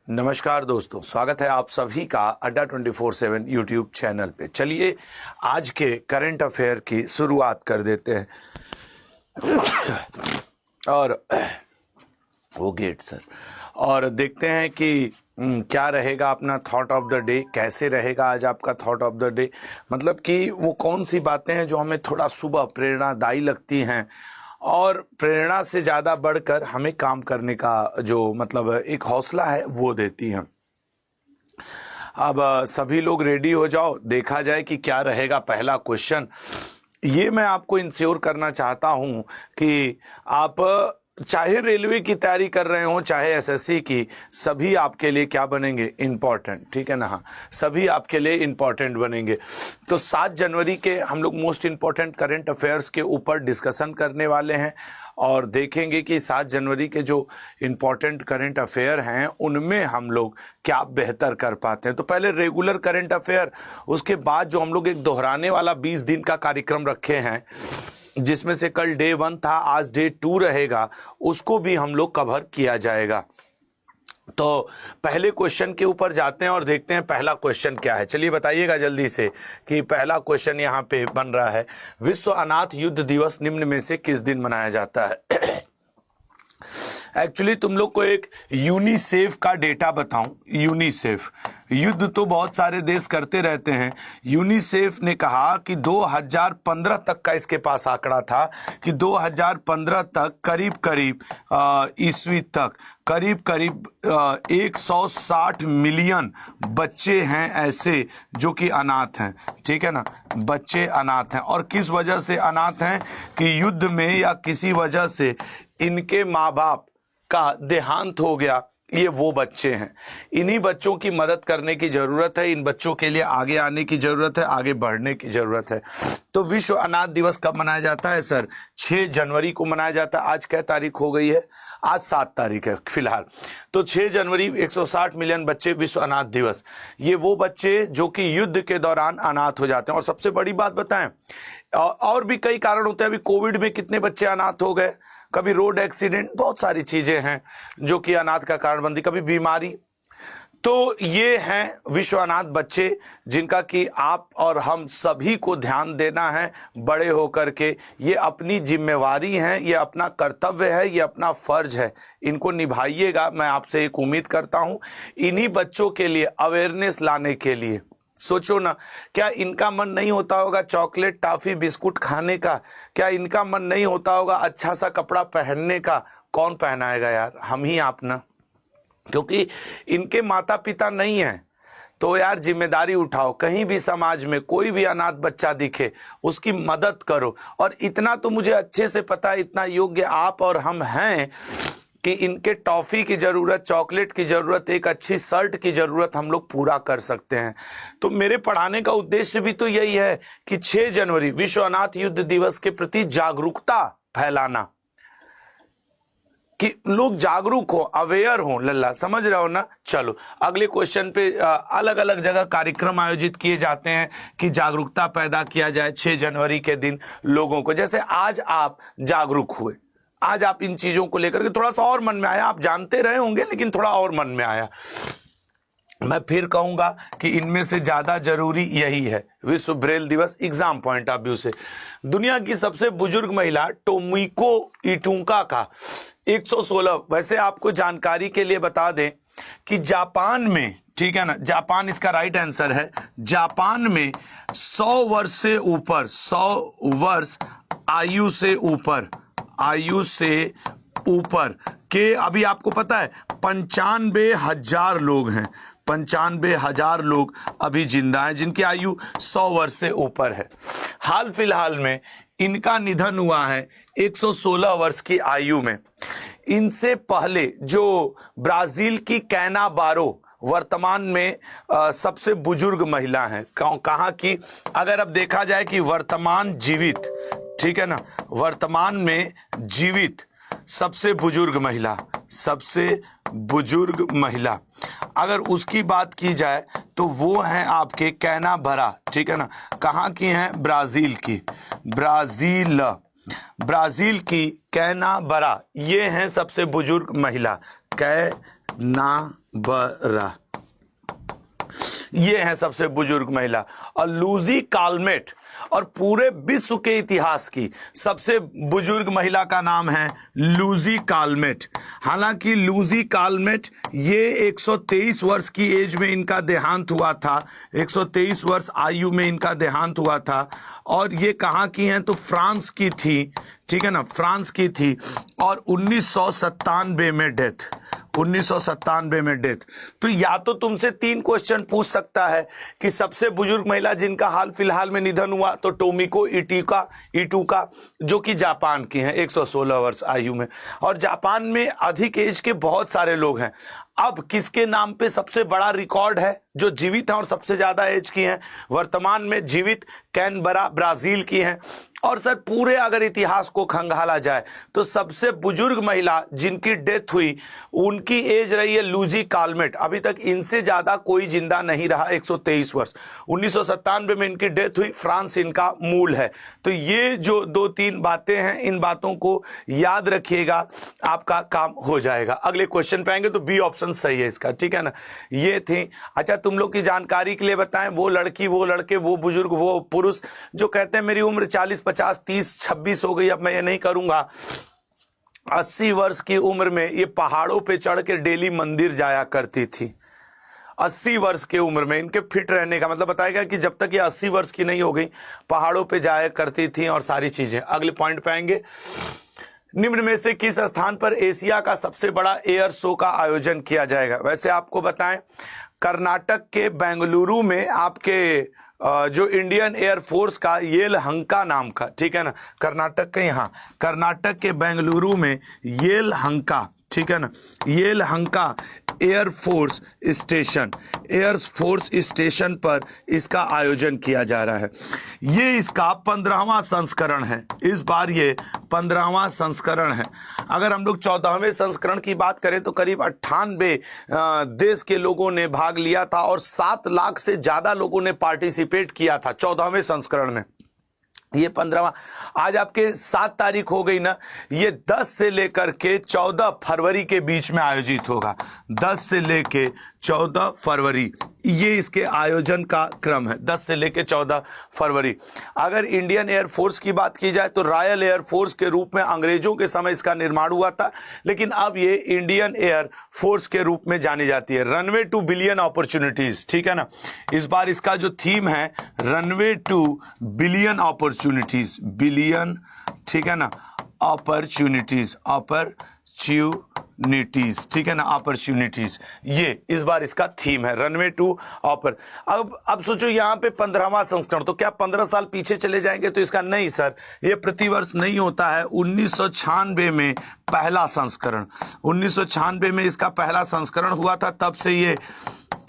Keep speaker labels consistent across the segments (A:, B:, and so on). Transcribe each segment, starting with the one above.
A: नमस्कार दोस्तों, स्वागत है आप सभी का अड्डा 24/7 यूट्यूब चैनल पे। चलिए आज के करंट अफेयर की शुरुआत कर देते हैं। और वो गेट सर, और देखते हैं कि क्या रहेगा अपना थॉट ऑफ द डे। कैसे रहेगा आज आपका थॉट ऑफ द डे, मतलब कि वो कौन सी बातें हैं जो हमें थोड़ा सुबह प्रेरणादायी लगती हैं और प्रेरणा से ज़्यादा बढ़कर हमें काम करने का जो मतलब एक हौसला है वो देती हैं। अब सभी लोग रेडी हो जाओ, देखा जाए कि क्या रहेगा पहला क्वेश्चन। ये मैं आपको इंश्योर करना चाहता हूँ कि आप चाहे रेलवे की तैयारी कर रहे हो चाहे एसएससी की, सभी आपके लिए क्या बनेंगे, इम्पॉर्टेंट। ठीक है ना, हाँ, सभी आपके लिए इम्पॉर्टेंट बनेंगे। तो 7 जनवरी के हम लोग मोस्ट इम्पॉर्टेंट करंट अफेयर्स के ऊपर डिस्कशन करने वाले हैं और देखेंगे कि 7 जनवरी के जो इम्पॉर्टेंट करंट अफेयर हैं उनमें हम लोग क्या बेहतर कर पाते हैं। तो पहले रेगुलर करंट अफेयर, उसके बाद जो हम लोग एक दोहराने वाला 20 दिन का कार्यक्रम रखे हैं जिसमें से कल डे 1 था, आज डे 2 रहेगा, उसको भी हम लोग कवर किया जाएगा। तो पहले क्वेश्चन के ऊपर जाते हैं और देखते हैं पहला क्वेश्चन क्या है। चलिए बताइएगा जल्दी से कि पहला क्वेश्चन यहाँ पे बन रहा है, विश्व अनाथ युद्ध दिवस निम्न में से किस दिन मनाया जाता है। एक्चुअली तुम लोग को एक यूनिसेफ का डेटा बताऊं। यूनिसेफ, युद्ध तो बहुत सारे देश करते रहते हैं। यूनिसेफ ने कहा कि 2015 तक का इसके पास आंकड़ा था कि 2015 तक करीब करीब ईस्वी तक करीब करीब 160 मिलियन बच्चे हैं ऐसे जो कि अनाथ हैं। ठीक है ना, बच्चे अनाथ हैं। और किस वजह से अनाथ हैं कि युद्ध में या किसी वजह से इनके माँ बाप का देहांत हो गया, ये वो बच्चे हैं। इन्हीं बच्चों की मदद करने की ज़रूरत है, इन बच्चों के लिए आगे आने की ज़रूरत है, आगे बढ़ने की ज़रूरत है। तो विश्व अनाथ दिवस कब मनाया जाता है सर? 6 जनवरी को मनाया जाता है। आज क्या तारीख हो गई है? आज 7 तारीख है फिलहाल। तो 6 जनवरी 160 मिलियन बच्चे, विश्व अनाथ दिवस। ये वो बच्चे जो कि युद्ध के दौरान अनाथ हो जाते हैं। और सबसे बड़ी बात बताएं, और भी कई कारण होते हैं। अभी कोविड में कितने बच्चे अनाथ हो गए, कभी रोड एक्सीडेंट, बहुत सारी चीजें हैं जो कि अनाथ का कारण बनती, कभी बीमारी। तो ये हैं विश्व अनाथ बच्चे जिनका कि आप और हम सभी को ध्यान देना है बड़े होकर के। ये अपनी जिम्मेवारी है, ये अपना कर्तव्य है, ये अपना फर्ज है, इनको निभाइएगा। मैं आपसे एक उम्मीद करता हूं इन्हीं बच्चों के लिए अवेयरनेस लाने के लिए। सोचो ना, क्या इनका मन नहीं होता होगा चॉकलेट, टॉफी, बिस्कुट खाने का? क्या इनका मन नहीं होता होगा अच्छा सा कपड़ा पहनने का? कौन पहनाएगा यार? हम ही आप ना, क्योंकि इनके माता पिता नहीं हैं। तो यार जिम्मेदारी उठाओ, कहीं भी समाज में कोई भी अनाथ बच्चा दिखे उसकी मदद करो। और इतना तो मुझे अच्छे से पता है, इतना योग्य आप और हम हैं कि इनके टॉफ़ी की ज़रूरत, चॉकलेट की ज़रूरत, एक अच्छी शर्ट की ज़रूरत हम लोग पूरा कर सकते हैं। तो मेरे पढ़ाने का उद्देश्य भी तो यही है कि 6 जनवरी विश्व अनाथ युद्ध दिवस के प्रति जागरूकता फैलाना, कि लोग जागरूक हो, अवेयर हो। लल्ला समझ रहे हो ना? चलो अगले क्वेश्चन पे। अलग अलग जगह कार्यक्रम आयोजित किए जाते हैं कि जागरूकता पैदा किया जाए 6 जनवरी के दिन लोगों को। जैसे आज आप जागरूक हुए, आज आप इन चीजों को लेकर के थोड़ा सा और मन में आया, आप जानते रहे होंगे लेकिन थोड़ा और मन में आया। मैं फिर कहूंगा कि इनमें से ज्यादा जरूरी यही है विश्व ब्रेल दिवस एग्जाम पॉइंट ऑफ व्यू से। दुनिया की सबसे बुजुर्ग महिला टोमिको इटुका का 116। वैसे आपको जानकारी के लिए बता दें कि जापान में, ठीक है ना, जापान इसका राइट आंसर है। जापान में 100 वर्ष से ऊपर, 100 वर्ष आयु से ऊपर के, अभी आपको पता है 95,000 लोग हैं। 95,000 लोग अभी जिंदा हैं जिनकी आयु 100 वर्ष से ऊपर है। हाल फिलहाल में इनका निधन हुआ है 116 वर्ष की आयु में। इनसे पहले जो ब्राजील की कैना बारो वर्तमान में सबसे बुजुर्ग महिला हैं। कहाँ की? अगर अब देखा जाए कि वर्तमान जीवित, ठीक है ना, वर्तमान में जीवित सबसे बुजुर्ग महिला अगर उसकी बात की जाए तो वो हैं आपके कैना बरा। ठीक है ना, कहाँ की हैं? ब्राजील की, ब्राजील की कैना बरा, ये हैं सबसे बुजुर्ग महिला। नाबरा, ये है सबसे बुजुर्ग महिला। और लूजी कालमेट, और पूरे विश्व के इतिहास की सबसे बुजुर्ग महिला का नाम है लूजी कालमेट। हालांकि लूजी कालमेट ये 123 वर्ष की एज में इनका देहांत हुआ था, 123 वर्ष आयु में इनका देहांत हुआ था। और ये कहाँ की हैं? तो फ्रांस की थी, ठीक है ना, फ्रांस की थी। और 1997 में डेथ, 1997 में डेथ। तो या तो तुमसे 3 क्वेश्चन पूछ सकता है कि सबसे बुजुर्ग महिला जिनका हाल फिलहाल में निधन हुआ, तो टोमिको इटुका जो कि जापान की हैं, 116 वर्ष आयु में। और जापान में अधिक एज के बहुत सारे लोग हैं। अब किसके नाम पे सबसे बड़ा रिकॉर्ड है जो जीवित हैं और सबसे ज्यादा एज की हैं? वर्तमान में जीवित कैनबरा ब्राजील की हैं। और सर पूरे अगर इतिहास को खंगाला जाए तो सबसे बुजुर्ग महिला जिनकी डेथ हुई उनकी एज रही है लूजी कालमेट। अभी तक इनसे ज्यादा कोई जिंदा नहीं रहा, 123 वर्ष। 1997 में इनकी डेथ हुई, फ्रांस इनका मूल है। तो ये जो 2-3 बातें हैं, इन बातों को याद रखिएगा, आपका काम हो जाएगा। अगले क्वेश्चन पे आएंगे तो बी ऑप्शन सही है इसका, ठीक है ना। ये थी। अच्छा, तुम लोग की जानकारी के लिए बताएं, वो लड़की, वो लड़के, वो बुजुर्ग, वो पुरुष जो कहते हैं मेरी उम्र 40, 50, 30, 26 हो गई, अब मैं ये नहीं करूंगा। 80 वर्ष की उम्र में ये पहाड़ों पे चढ़ के डेली मंदिर जाया करती थी। 80 वर्ष की उम्र में इनके फिट रहने का मतलब बताएगा कि जब तक ये 80 वर्ष की नहीं हो गई पहाड़ों पे जाया करती थी और सारी चीजें। अगले पॉइंट पे आएंगे। निम्न में से किस स्थान पर एशिया का सबसे बड़ा एयर शो का आयोजन किया जाएगा? वैसे आपको बताएं, कर्नाटक के बेंगलुरु में आपके जो इंडियन एयरफोर्स का येलहंका नाम का, ठीक है ना, कर्नाटक के यहाँ, कर्नाटक के बेंगलुरु में येलहंका, ठीक है ना, येलहंका एयरफोर्स स्टेशन पर इसका आयोजन किया जा रहा है। ये इसका 15वां संस्करण है। इस बार ये 15वां संस्करण है। अगर हम लोग 14वें संस्करण की बात करें तो करीब 98 देश के लोगों ने भाग लिया था और 7 लाख से ज्यादा लोगों ने पार्टिसिपेट किया था 14वें संस्करण में। ये 15वां, आज आपके 7 तारीख हो गई ना, ये 10 से लेकर के 14 फरवरी के बीच में आयोजित होगा। 10 से लेके 14 फरवरी ये इसके आयोजन का क्रम है, 10 से लेके 14 फरवरी। अगर इंडियन एयरफोर्स की बात की जाए तो रॉयल एयरफोर्स के रूप में अंग्रेजों के समय इसका निर्माण हुआ था, लेकिन अब ये इंडियन एयरफोर्स के रूप में जानी जाती है। रनवे टू बिलियन अपॉर्चुनिटीज, ठीक है ना। इस बार इसका जो थीम है runway two billion opportunities, billion, ठीक है ना, अपॉर्चुनिटीज, ठीक है ना, अपॉर्चुनिटीज, ये इस बार इसका थीम है रनवे टू ऑपर। अब सोचो यहाँ पे 15वां संस्करण, तो क्या 15 साल पीछे चले जाएंगे? तो इसका नहीं सर, ये प्रतिवर्ष नहीं होता है। 1996 में पहला संस्करण, 1996 में इसका पहला संस्करण हुआ था, तब से ये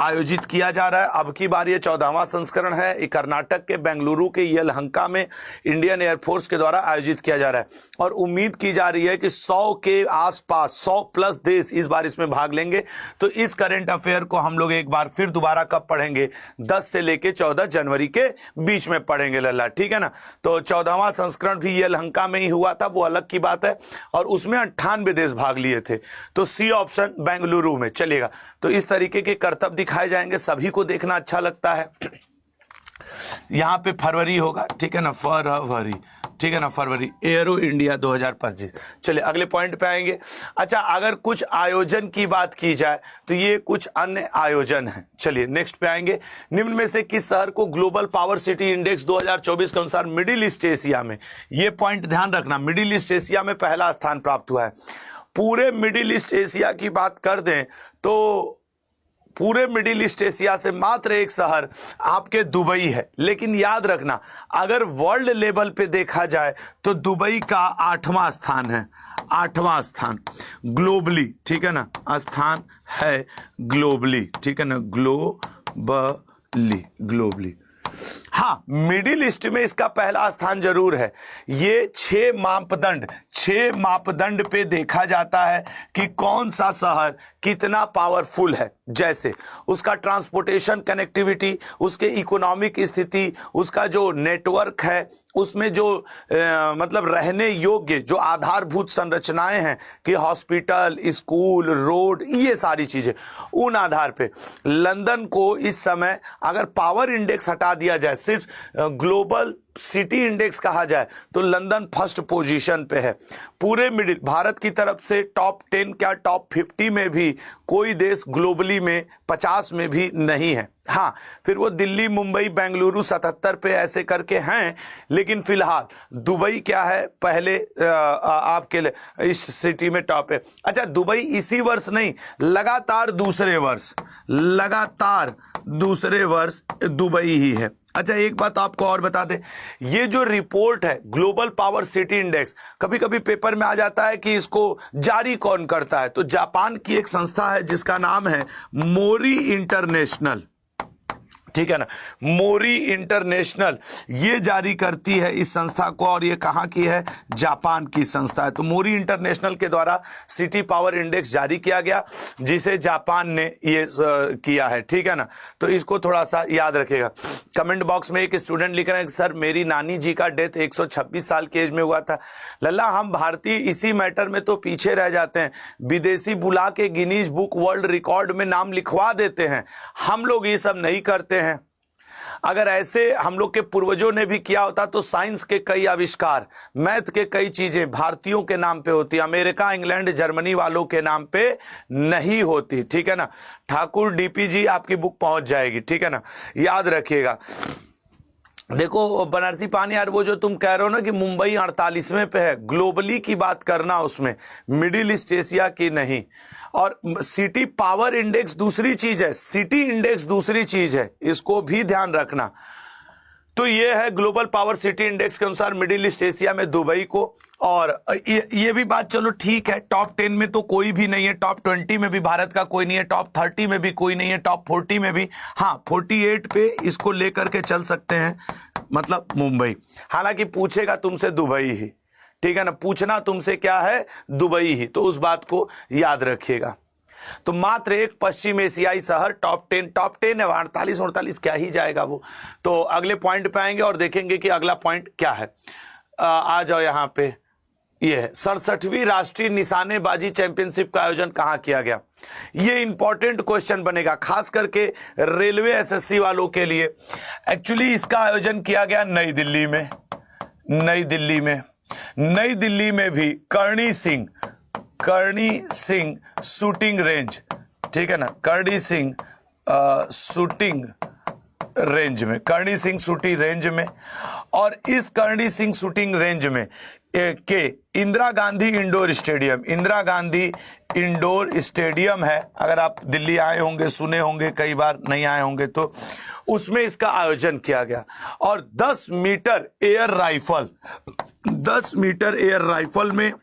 A: आयोजित किया जा रहा है। अब की बार ये 14वां संस्करण है। ये कर्नाटक के बेंगलुरु के येलहंका में इंडियन एयरफोर्स के द्वारा आयोजित किया जा रहा है और उम्मीद की जा रही है कि 100 के आसपास, 100 प्लस देश इस बार इसमें भाग लेंगे। तो इस करंट अफेयर को हम लोग एक बार फिर दोबारा कब पढ़ेंगे? 10 से लेके 14 जनवरी के बीच में पढ़ेंगे लल्ला, ठीक है ना। तो 14वां संस्करण भी येलहंका में ही हुआ था, वो अलग की बात है, और उसमें 98 देश भाग लिए थे। तो सी ऑप्शन बेंगलुरु में चलेगा। तो इस तरीके के करतब दिखाए जाएंगे, सभी को देखना अच्छा लगता है। यहां पे फरवरी होगा, ठीक है ना, फरवरी, ठीक है ना, फरवरी, एरो इंडिया 2025। चलिए अगले पॉइंट पे आएंगे। अच्छा, अगर कुछ आयोजन की बात की जाए तो ये कुछ अन्य आयोजन हैं। चलिए नेक्स्ट पे आएंगे। निम्न में से किस शहर को ग्लोबल पावर सिटी इंडेक्स 2024 के अनुसार मिडिल ईस्ट एशिया में, ये पॉइंट ध्यान रखना, मिडिल ईस्ट एशिया में पहला स्थान प्राप्त हुआ है। पूरे मिडिल ईस्ट एशिया की बात कर दें तो पूरे मिडिल ईस्ट एशिया से मात्र एक शहर आपके दुबई है। लेकिन याद रखना, अगर वर्ल्ड लेवल पे देखा जाए तो दुबई का 8वां स्थान है, 8वां स्थान ग्लोबली, ठीक है ना, स्थान है ग्लोबली, ठीक है ना, ग्लोबली। हाँ, मिडिल ईस्ट में इसका पहला स्थान जरूर है। ये 6 मापदंड पे देखा जाता है कि कौन सा शहर कितना पावरफुल है, जैसे उसका ट्रांसपोर्टेशन कनेक्टिविटी, उसके इकोनॉमिक स्थिति, उसका जो नेटवर्क है, उसमें जो मतलब रहने योग्य जो आधारभूत संरचनाएं हैं कि हॉस्पिटल, स्कूल, रोड, ये सारी चीजें, उन आधार पे लंदन को इस समय अगर पावर इंडेक्स हटा दिया जाए, सिर्फ ग्लोबल सिटी इंडेक्स कहा जाए, तो लंदन फर्स्ट पोजीशन पे है। पूरे मिडिल भारत की तरफ से टॉप 10 क्या टॉप 50 में भी कोई देश ग्लोबली में 50 में भी नहीं है। हाँ, फिर वो दिल्ली, मुंबई, बेंगलुरु 77 पे ऐसे करके हैं, लेकिन फिलहाल दुबई क्या है पहले आपके लिए इस सिटी में टॉप है। अच्छा, दुबई इसी वर्ष नहीं, लगातार दूसरे वर्ष दुबई ही है। अच्छा, एक बात आपको और बता दें, ये जो रिपोर्ट है ग्लोबल पावर सिटी इंडेक्स, कभी कभी पेपर में आ जाता है कि इसको जारी कौन करता है, तो जापान की एक संस्था है जिसका नाम है मोरी इंटरनेशनल, ठीक है ना, मोरी इंटरनेशनल ये जारी करती है इस संस्था को, और ये कहाँ की है, जापान की संस्था है। तो मोरी इंटरनेशनल के द्वारा सिटी पावर इंडेक्स जारी किया गया, जिसे जापान ने ये किया है, ठीक है ना। तो इसको थोड़ा सा याद रखिएगा। कमेंट बॉक्स में एक स्टूडेंट लिख रहे हैं कि सर मेरी नानी जी का डेथ 126 साल की एज में हुआ था। लल्ला, हम भारतीय इसी मैटर में तो पीछे रह जाते हैं, विदेशी बुला के गिनीज बुक वर्ल्ड रिकॉर्ड में नाम लिखवा देते हैं, हम लोग ये सब नहीं करते हैं। अगर ऐसे हम लोग के पूर्वजों ने भी किया होता तो साइंस के कई आविष्कार, मैथ के कई चीजें भारतीयों के नाम पे होती, अमेरिका, इंग्लैंड, जर्मनी वालों के नाम पे नहीं होती, ठीक है ना। ठाकुर डीपी जी आपकी बुक पहुंच जाएगी, ठीक है ना, याद रखिएगा। देखो बनारसी पानी यार, वो जो तुम कह रहे हो ना कि मुंबई 48वें पे है, ग्लोबली की बात करना उसमें, मिडिल ईस्ट एशिया की नहीं। और सिटी पावर इंडेक्स दूसरी चीज है, सिटी इंडेक्स दूसरी चीज है, इसको भी ध्यान रखना। तो ये है ग्लोबल पावर सिटी इंडेक्स के अनुसार मिडिल ईस्ट एशिया में दुबई को, और ये भी बात चलो ठीक है, टॉप 10 में तो कोई भी नहीं है, टॉप 20 में भी भारत का कोई नहीं है, टॉप 30 में भी कोई नहीं है, टॉप 40 में भी, हाँ 48 पे इसको लेकर के चल सकते हैं, मतलब मुंबई। हालांकि पूछेगा तुमसे दुबई ही, ठीक है ना, पूछना तुमसे क्या है, दुबई ही, तो उस बात को याद रखिएगा। तो मात्र एक पश्चिम एशियाई शहर टॉप 10 है, 48 क्या ही जाएगा वो। तो अगले पॉइंट पे आएंगे और देखेंगे कि अगला पॉइंट क्या है। आ जाओ यहाँ पे, ये है 67वीं राष्ट्रीय निशानेबाजी चैंपियनशिप का आयोजन कहाँ किया गया। ये इंपॉर्टेंट क्वेश्चन बनेगा, खास करके रेलवे एसएससी वालों के लिए। एक्चुअली इसका आयोजन किया गया नई दिल्ली में भी कर्णी सिंह शूटिंग रेंज, ठीक है ना, कर्णी सिंह शूटिंग रेंज में, और इस कर्णी सिंह शूटिंग रेंज में के इंदिरा गांधी इंडोर स्टेडियम है। अगर आप दिल्ली आए होंगे, सुने होंगे, कई बार नहीं आए होंगे, तो उसमें इसका आयोजन किया गया। और 10 मीटर एयर राइफल में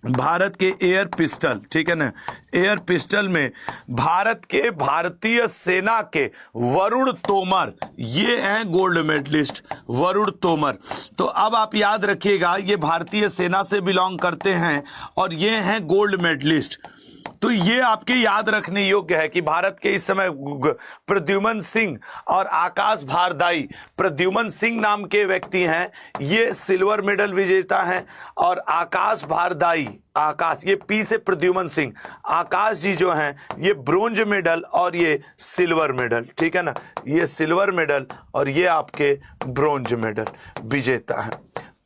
A: भारत के एयर पिस्टल, ठीक है ना, एयर पिस्टल में भारतीय सेना के वरुण तोमर, ये हैं गोल्ड मेडलिस्ट वरुण तोमर। तो अब आप याद रखिएगा, ये भारतीय सेना से बिलोंग करते हैं और ये हैं गोल्ड मेडलिस्ट। तो ये आपके याद रखने योग्य है कि भारत के इस समय प्रद्युमन सिंह और आकाश भारदाई, प्रद्युमन सिंह नाम के व्यक्ति हैं, ये सिल्वर मेडल विजेता हैं, और आकाश भारदाई, आकाश, ये पी से प्रद्युमन सिंह, आकाश जी जो हैं ये ब्रोंज मेडल और ये सिल्वर मेडल, ठीक है ना, ये सिल्वर मेडल और ये आपके ब्रोंज मेडल विजेता हैं।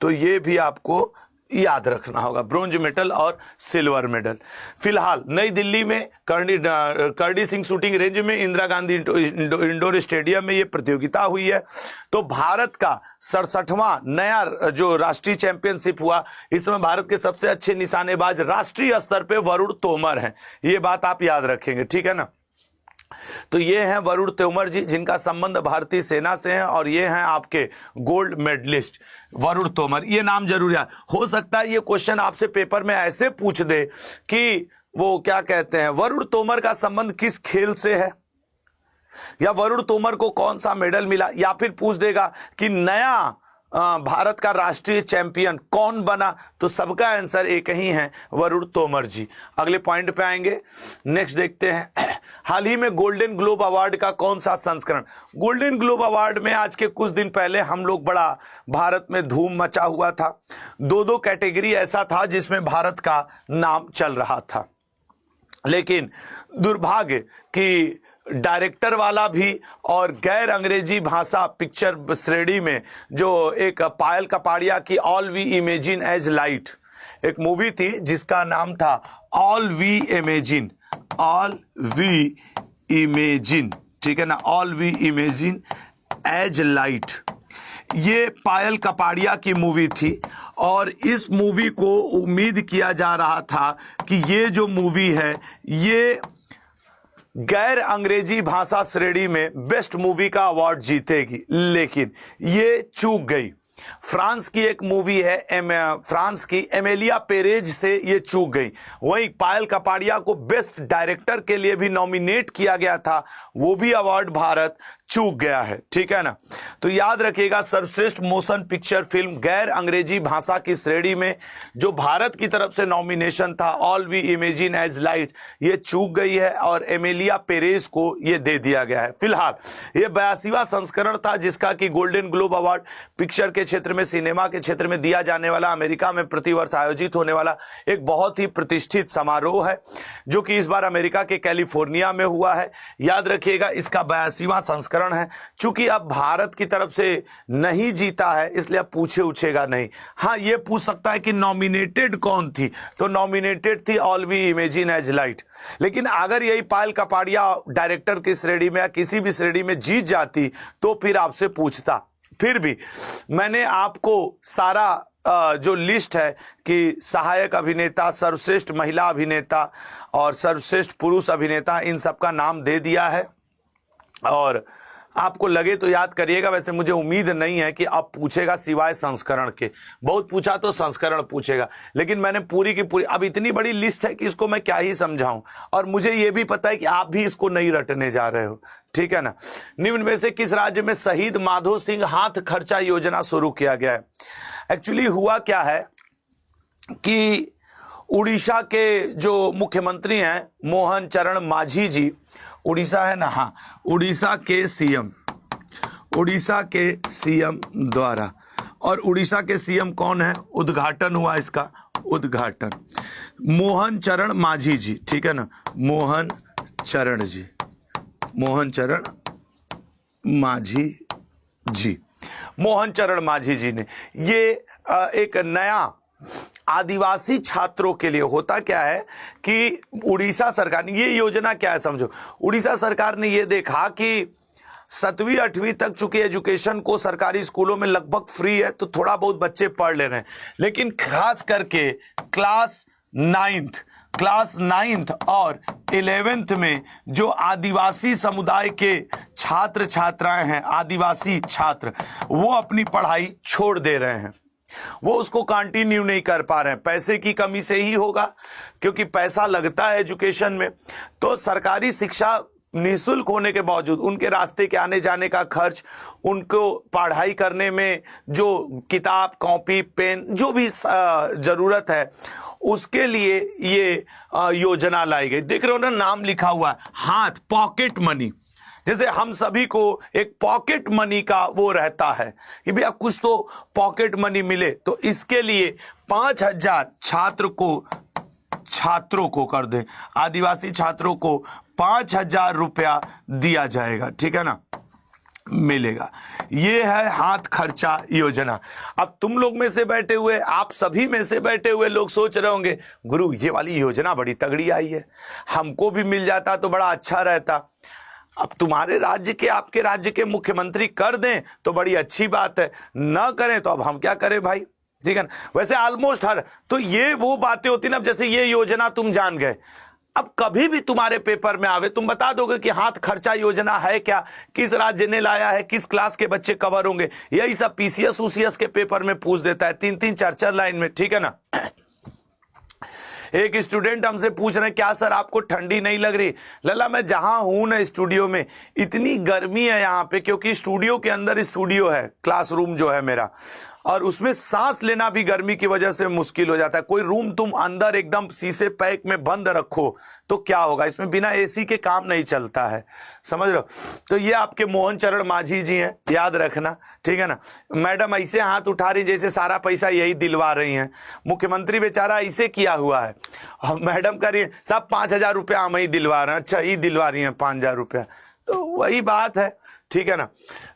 A: तो ये भी आपको याद रखना होगा, ब्रोंज मेडल और सिल्वर मेडल। फिलहाल नई दिल्ली में कर्णी सिंह शूटिंग रेंज में इंदिरा गांधी इंडोर स्टेडियम में ये प्रतियोगिता हुई है। तो भारत का 67वां नया जो राष्ट्रीय चैंपियनशिप हुआ, इसमें भारत के सबसे अच्छे निशानेबाज राष्ट्रीय स्तर पे वरुण तोमर हैं, ये बात आप याद रखेंगे, ठीक है ना। तो ये हैं वरुण तोमर जी, जिनका संबंध भारतीय सेना से है, और ये हैं आपके गोल्ड मेडलिस्ट वरुण तोमर। ये नाम जरूर याद हो सकता है, ये क्वेश्चन आपसे पेपर में ऐसे पूछ दे कि वो क्या कहते हैं, वरुण तोमर का संबंध किस खेल से है, या वरुण तोमर को कौन सा मेडल मिला, या फिर पूछ देगा कि नया भारत का राष्ट्रीय चैंपियन कौन बना, तो सबका आंसर एक ही है, वरुण तोमर जी। अगले पॉइंट पे आएंगे, नेक्स्ट देखते हैं। हाल ही में गोल्डन ग्लोब अवार्ड का कौन सा संस्करण, गोल्डन ग्लोब अवार्ड में आज के कुछ दिन पहले हम लोग बड़ा भारत में धूम मचा हुआ था। दो कैटेगरी ऐसा था जिसमें भारत का नाम चल रहा था, लेकिन दुर्भाग्य कि डायरेक्टर वाला भी और गैर अंग्रेजी भाषा पिक्चर श्रेणी में जो एक पायल कपाड़िया की all we imagine as light एक मूवी थी जिसका नाम था all we imagine, all we imagine, ठीक है ना, all we imagine as light, ये पायल कपाड़िया की मूवी थी। और इस मूवी को उम्मीद किया जा रहा था कि ये जो मूवी है ये गैर अंग्रेजी भाषा श्रेणी में बेस्ट मूवी का अवार्ड जीतेगी, लेकिन ये चूक गई। फ्रांस की एक मूवी है, फ्रांस की एमेलिया पेरेज से ये चूक गई। वहीं पायल कपाड़िया को बेस्ट डायरेक्टर के लिए भी नॉमिनेट किया गया था, वो भी अवार्ड भारत चूक गया है, ठीक है ना। तो याद रखिएगा, सर्वश्रेष्ठ मोशन पिक्चर फिल्म गैर अंग्रेजी भाषा की श्रेणी में जो भारत की तरफ से नॉमिनेशन था all we imagine as light, ये चूक गई है और एमेलिया पेरेज को ये दे दिया गया है। फिलहाल ये 82वां संस्करण था जिसका कि गोल्डन ग्लोब अवार्ड पिक्चर के क्षेत्र में, सिनेमा के क्षेत्र में दिया जाने वाला अमेरिका में प्रतिवर्ष आयोजित होने वाला एक बहुत ही प्रतिष्ठित समारोह है, जो कि इस बार अमेरिका के कैलिफोर्निया में हुआ है। याद रखिएगा, इसका 82वां संस्करण है। चूंकि अब भारत की तरफ से नहीं जीता है इसलिए अब पूछेगा नहीं। हाँ, ये पूछ सकता है कि नॉमिनेटेड कौन थी, तो नॉमिनेटेड थी all we imagine as light. लेकिन अगर यही पायल कपाड़िया डायरेक्टर की श्रेणी में या किसी भी श्रेणी में जीत जाती तो फिर आपसे पूछता। फिर भी मैंने आपको सारा जो लिस्ट है कि सहायक अभिनेता, सर्वश्रेष्ठ महिला अभिनेता और सर्वश्रेष्ठ पुरुष अभिनेता, इन सबका नाम दे दिया है। और आपको लगे तो याद करिएगा, वैसे मुझे उम्मीद नहीं है कि अब पूछेगा सिवाय संस्करण के। बहुत पूछा तो संस्करण पूछेगा, लेकिन मैंने पूरी की पूरी, अब इतनी बड़ी लिस्ट है कि इसको मैं क्या ही समझाऊं। और मुझे यह भी पता है कि आप भी इसको नहीं रटने जा रहे हो, ठीक है ना। निम्न में से किस राज्य में शहीद माधो सिंह हाथ खर्चा योजना शुरू किया गया है? एक्चुअली हुआ क्या है कि उड़ीसा के जो मुख्यमंत्री हैं मोहन चरण मांझी जी, उड़ीसा है ना, हाँ, उड़ीसा के सीएम द्वारा, और उड़ीसा के सीएम कौन है, उद्घाटन हुआ इसका, उद्घाटन मोहन चरण मांझी जी, ठीक है ना, मोहन चरण मांझी जी ने ये एक नया आदिवासी छात्रों के लिए, होता क्या है कि उड़ीसा सरकार ने ये योजना, क्या है समझो, उड़ीसा सरकार ने ये देखा कि 7वीं 8वीं तक चूंकि एजुकेशन को सरकारी स्कूलों में लगभग फ्री है तो थोड़ा बहुत बच्चे पढ़ ले रहे हैं, लेकिन खास करके क्लास 9th और 11th में जो आदिवासी समुदाय के छात्र छात्राएं हैं, आदिवासी छात्र, वो अपनी पढ़ाई छोड़ दे रहे हैं, वो उसको कंटिन्यू नहीं कर पा रहे हैं। पैसे की कमी से ही होगा, क्योंकि पैसा लगता है एजुकेशन में। तो सरकारी शिक्षा निःशुल्क होने के बावजूद उनके रास्ते के आने जाने का खर्च, उनको पढ़ाई करने में जो किताब, कॉपी, पेन, जो भी जरूरत है, उसके लिए ये योजना लाई गई। देख रहे हो ना, नाम लिखा हुआ है हाथ, पॉकेट मनी। जैसे हम सभी को एक पॉकेट मनी का वो रहता है कि भैया कुछ तो पॉकेट मनी मिले, तो इसके लिए 5000 छात्रों को कर दे, आदिवासी छात्रों को 5000 रुपया दिया जाएगा, ठीक है ना, मिलेगा। ये है हाथ खर्चा योजना। अब तुम लोग में से बैठे हुए, आप सभी में से बैठे हुए लोग सोच रहे होंगे, गुरु ये वाली योजना बड़ी तगड़ी आई है, हमको भी मिल जाता तो बड़ा अच्छा रहता। अब तुम्हारे राज्य के, आपके राज्य के मुख्यमंत्री कर दें तो बड़ी अच्छी बात है, ना करें तो अब हम क्या करें भाई, ठीक है ना। वैसे ऑलमोस्ट हर, तो ये वो बातें होती ना, जैसे ये योजना तुम जान गए, अब कभी भी तुम्हारे पेपर में आवे, तुम बता दोगे कि हाथ खर्चा योजना है क्या, किस राज्य ने लाया है, किस क्लास के बच्चे कवर होंगे, यही सब पीसीएस के पेपर में पूछ देता है 3-3, 4-4 लाइन में, ठीक है ना। एक स्टूडेंट हमसे पूछ रहे हैं क्या सर आपको ठंडी नहीं लग रही? लला मैं जहां हूं ना स्टूडियो में, इतनी गर्मी है यहाँ पे, क्योंकि स्टूडियो के अंदर स्टूडियो है, क्लासरूम जो है मेरा, और उसमें सांस लेना भी गर्मी की वजह से मुश्किल हो जाता है। कोई रूम तुम अंदर एकदम शीशे पैक में बंद रखो तो क्या होगा, इसमें बिना एसी के काम नहीं चलता है, समझ रहे हो? तो ये आपके मोहन चरण मांझी जी हैं, याद रखना, ठीक है ना। मैडम ऐसे हाथ उठा रही जैसे सारा पैसा यही दिलवा रही हैं, मुख्यमंत्री बेचारा ऐसे किया हुआ है। मैडम कह रही है साहब 5,000 रुपया हम ही दिलवा रहे हैं। अच्छा ही दिलवा रही हैं 5,000 रुपया, तो वही बात है, ठीक है ना।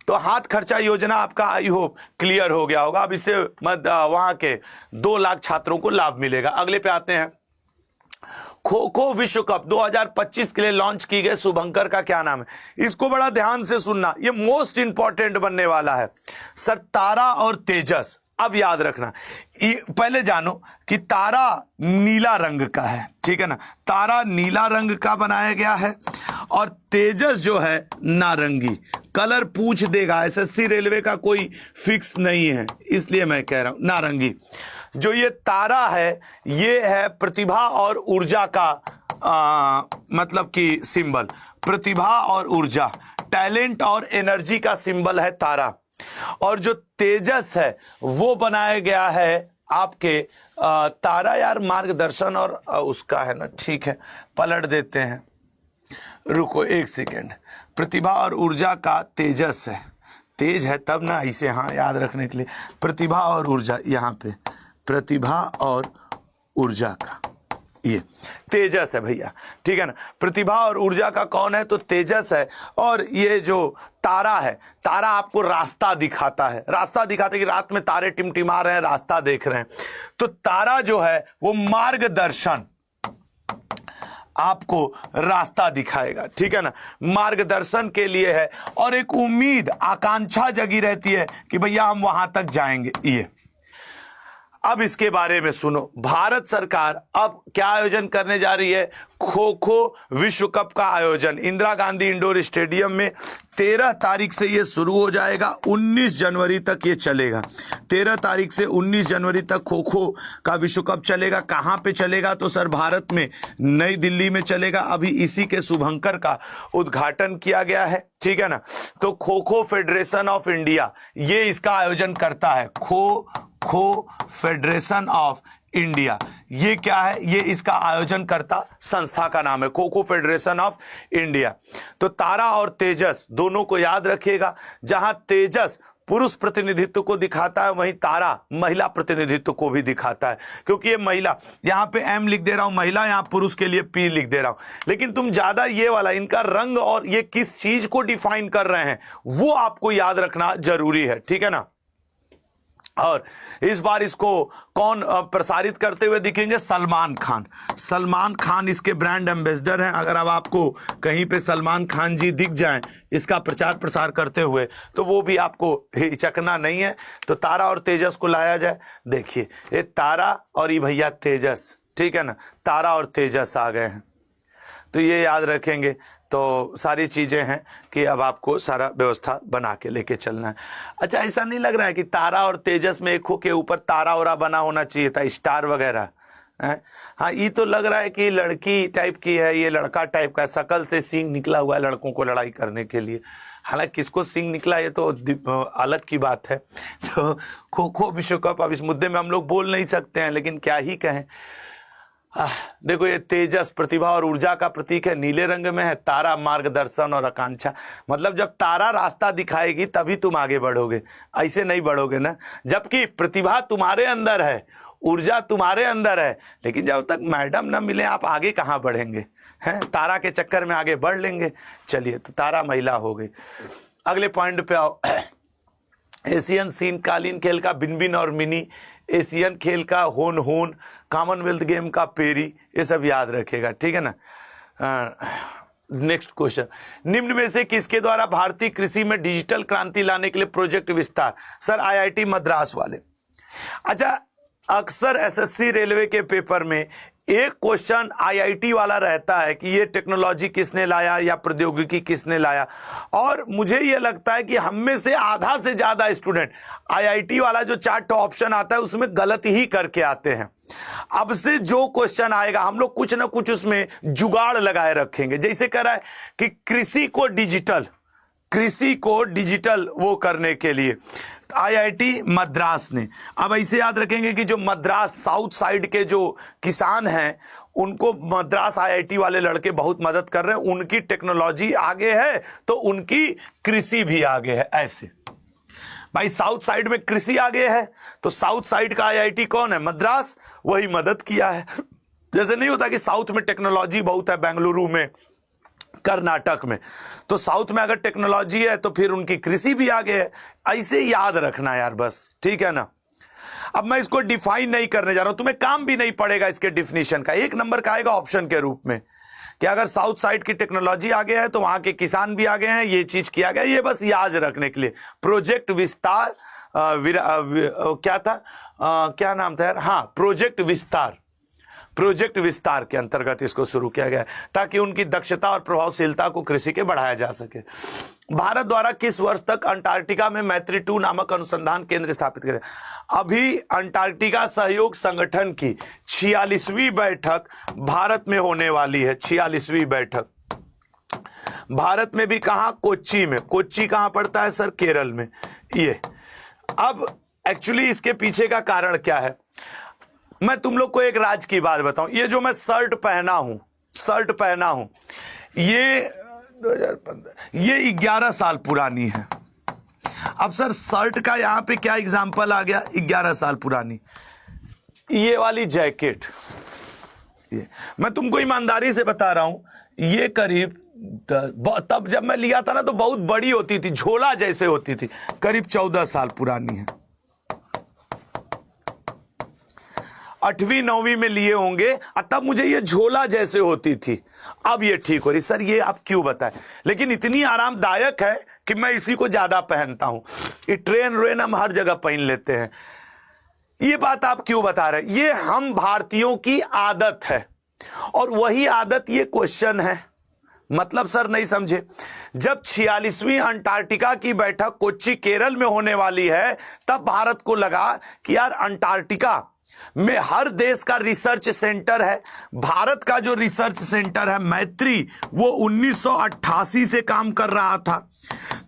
A: तो हाथ खर्चा योजना आपका आई होप क्लियर हो गया होगा। अब इससे वहां के 2 लाख छात्रों को लाभ मिलेगा। अगले पे आते हैं, खो खो विश्व कप 2025 के लिए लॉन्च की गई शुभंकर का क्या नाम है? इसको बड़ा ध्यान से सुनना, ये मोस्ट इंपॉर्टेंट बनने वाला है सर। तारा और तेजस, अब याद रखना, पहले जानो कि तारा नीला रंग का है, ठीक है ना, तारा नीला रंग का बनाया गया है, और तेजस जो है नारंगी। कलर पूछ देगा, एसएससी रेलवे का कोई फिक्स नहीं है, इसलिए मैं कह रहा हूं नारंगी। जो ये तारा है ये है प्रतिभा और ऊर्जा का मतलब कि सिंबल, प्रतिभा और ऊर्जा, टैलेंट और एनर्जी का सिंबल है तारा। और जो तेजस है वो बनाया गया है आपके तारा, यार मार्गदर्शन और उसका है ना, ठीक है पलट देते हैं, रुको एक सेकेंड। प्रतिभा और ऊर्जा का तेजस है, तेज है तब ना, इसे हाँ याद रखने के लिए, प्रतिभा और ऊर्जा, यहाँ पे प्रतिभा और ऊर्जा का ये तेजस है भैया, ठीक है ना। प्रतिभा और ऊर्जा का कौन है? तो तेजस है। और ये जो तारा है, तारा आपको रास्ता दिखाता है, रास्ता दिखाते कि रात में तारे टिमटिमा रहे हैं, रास्ता देख रहे हैं। तो तारा जो है वो मार्गदर्शन, आपको रास्ता दिखाएगा, ठीक है ना, मार्गदर्शन के लिए है। और एक उम्मीद, आकांक्षा जगी रहती है कि भैया हम वहां तक जाएंगे। ये अब इसके बारे में सुनो, भारत सरकार अब क्या आयोजन करने जा रही है? खो खो विश्व कप का आयोजन इंदिरा गांधी इंडोर स्टेडियम में 13 तारीख से ये शुरू हो जाएगा, 19 जनवरी तक ये चलेगा। 13 तारीख से 19 जनवरी तक खो खो का विश्व कप चलेगा। कहाँ पे चलेगा? तो सर भारत में नई दिल्ली में चलेगा। अभी इसी के शुभंकर का उद्घाटन किया गया है, ठीक है ना। तो kho kho federation of India ये इसका आयोजन करता है, kho kho federation of India, ये क्या है? ये इसका आयोजन करता संस्था का नाम है, kho kho federation of India. तो तारा और तेजस दोनों को याद रखिएगा, जहां तेजस पुरुष प्रतिनिधित्व को दिखाता है वहीं तारा महिला प्रतिनिधित्व को भी दिखाता है, क्योंकि ये महिला, यहां पे एम लिख दे रहा हूं महिला, यहां पुरुष के लिए पी लिख दे रहा हूं। लेकिन तुम ज्यादा ये वाला, इनका रंग और ये किस चीज को डिफाइन कर रहे हैं वो आपको याद रखना जरूरी है, ठीक है ना। और इस बार इसको कौन प्रसारित करते हुए दिखेंगे? सलमान खान। सलमान खान इसके ब्रांड एम्बेसडर हैं। अगर अब आपको कहीं पे सलमान खान जी दिख जाएं इसका प्रचार प्रसार करते हुए तो वो भी आपको हिचकना नहीं है। तो तारा और तेजस को लाया जाए। देखिए ये तारा और ये भैया तेजस, ठीक है ना, तारा और तेजस आ गए हैं। तो ये याद रखेंगे। तो सारी चीज़ें हैं कि अब आपको सारा व्यवस्था बना के लेके चलना है। अच्छा, ऐसा नहीं लग रहा है कि तारा और तेजस में एक हो के ऊपर तारा ओरा बना होना चाहिए था, स्टार वगैरह है? हाँ, ये तो लग रहा है कि लड़की टाइप की है, ये लड़का टाइप का है, शकल से सींग निकला हुआ है लड़कों को लड़ाई करने के लिए। हालांकि किसको सींग निकला ये तो अलग की बात है। तो खो खो विश्व कप, अब इस मुद्दे में हम लोग बोल नहीं सकते हैं, लेकिन क्या ही कहें। देखो ये तेजस प्रतिभा और ऊर्जा का प्रतीक है, नीले रंग में है। तारा मार्गदर्शन और आकांक्षा, मतलब जब तारा रास्ता दिखाएगी तभी तुम आगे बढ़ोगे, ऐसे नहीं बढ़ोगे ना। जबकि प्रतिभा तुम्हारे अंदर है, ऊर्जा तुम्हारे अंदर है, लेकिन जब तक मैडम ना मिले आप आगे कहाँ बढ़ेंगे? हैं, तारा के चक्कर में आगे बढ़ लेंगे। चलिए, तो तारा महिला हो गई। अगले पॉइंट पे आओ। एशियन शीतकालीन खेल का बिनबिन और मिनी, एशियन खेल का होन होन, कॉमनवेल्थ गेम का पेरी, ये सब याद रखेगा, ठीक है ना। नेक्स्ट क्वेश्चन, निम्न में से किसके द्वारा भारतीय कृषि में डिजिटल क्रांति लाने के लिए प्रोजेक्ट विस्तार? सर आईआईटी मद्रास वाले। अच्छा, अक्सर एसएससी रेलवे के पेपर में एक क्वेश्चन आईआईटी वाला रहता है कि ये टेक्नोलॉजी किसने लाया या प्रौद्योगिकी किसने लाया, और मुझे ये लगता है कि हम में से आधा से ज्यादा स्टूडेंट आईआईटी वाला जो 4 ऑप्शन आता है उसमें गलत ही करके आते हैं। अब से जो क्वेश्चन आएगा हम लोग कुछ ना कुछ उसमें जुगाड़ लगाए रखेंगे। जैसे कह रहा है कि कृषि को डिजिटल वो करने के लिए आईआईटी मद्रास ने, अब ऐसे याद रखेंगे कि जो मद्रास साउथ साइड के जो किसान हैं उनको मद्रास आईआईटी वाले लड़के बहुत मदद कर रहे हैं, उनकी टेक्नोलॉजी आगे है तो उनकी कृषि भी आगे है। ऐसे भाई साउथ साइड में कृषि आगे है तो साउथ साइड का आईआईटी कौन है? मद्रास, वही मदद किया है। जैसे नहीं होता कि साउथ में टेक्नोलॉजी बहुत है, बेंगलुरु में, कर्नाटक में, तो साउथ में अगर टेक्नोलॉजी है तो फिर उनकी कृषि भी आगे है। ऐसे याद रखना यार, बस ठीक है ना। अब मैं इसको डिफाइन नहीं करने जा रहा हूं, तुम्हें काम भी नहीं पड़ेगा इसके डिफिनीशन का। 1 नंबर का आएगा ऑप्शन के रूप में कि अगर साउथ साइड की टेक्नोलॉजी आगे है तो वहां के किसान भी आगे हैं, ये चीज किया गया। ये बस याद रखने के लिए। प्रोजेक्ट विस्तार, क्या था, क्या नाम था यार, हाँ प्रोजेक्ट विस्तार के अंतर्गत इसको शुरू किया गया ताकि उनकी दक्षता और प्रभावशीलता को कृषि के बढ़ाया जा सके। भारत द्वारा किस वर्ष तक अंटार्कटिका में मैत्री 2 नामक अनुसंधान केंद्र स्थापित किया? अभी अंटार्कटिका सहयोग संगठन की 46वीं बैठक भारत में होने वाली है। 46वीं बैठक भारत में भी, कहां? कोच्चि में। कोच्चि कहां पड़ता है सर? केरल में। ये अब एक्चुअली इसके पीछे का कारण क्या है, मैं तुम लोग को एक राज की बात बताऊं। ये जो मैं शर्ट पहना हूं ये 2015, ये 11 साल पुरानी है। अब सर शर्ट का यहां पे क्या एग्जांपल आ गया? 11 साल पुरानी। ये वाली जैकेट, ये मैं तुमको ईमानदारी से बता रहा हूं, ये करीब तब जब मैं लिया था ना तो बहुत बड़ी होती थी, झोला जैसे होती थी। करीब 14 साल पुरानी है। 8वीं 9वीं में लिए होंगे, तब मुझे ये झोला जैसे होती थी। अब ये ठीक हो रही। सर ये आप क्यों बताएं? लेकिन इतनी आरामदायक है कि मैं इसी को ज्यादा पहनता हूं। ये ट्रेन हम हर जगह पहन लेते हैं। ये बात आप क्यों बता रहे हैं? ये हम भारतीयों की आदत है, और वही आदत ये क्वेश्चन है। मतलब सर नहीं समझे। जब 46वीं अंटार्कटिका की बैठक कोच्चि केरल में होने वाली है, तब भारत को लगा कि यार अंटार्कटिका में हर देश का रिसर्च सेंटर है। भारत का जो रिसर्च सेंटर है मैत्री, वो 1988 से काम कर रहा था।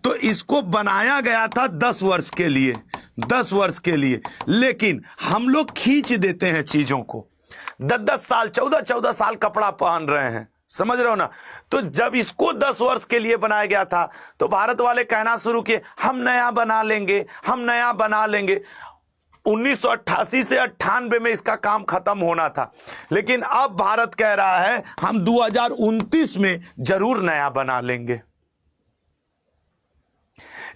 A: तो इसको बनाया गया था 10 वर्ष के लिए, 10 वर्ष के लिए। लेकिन हम लोग खींच देते हैं चीजों को। 10-10 साल, 14-14 साल कपड़ा पहन रहे हैं, समझ रहे हो ना। तो जब इसको 10 वर्ष के लिए बनाया गया था तो भारत वाले कहना शुरू किए हम नया बना लेंगे, हम नया बना लेंगे। 1988 से 98 में इसका काम खत्म होना था, लेकिन अब भारत कह रहा है हम 2029 में जरूर नया बना लेंगे।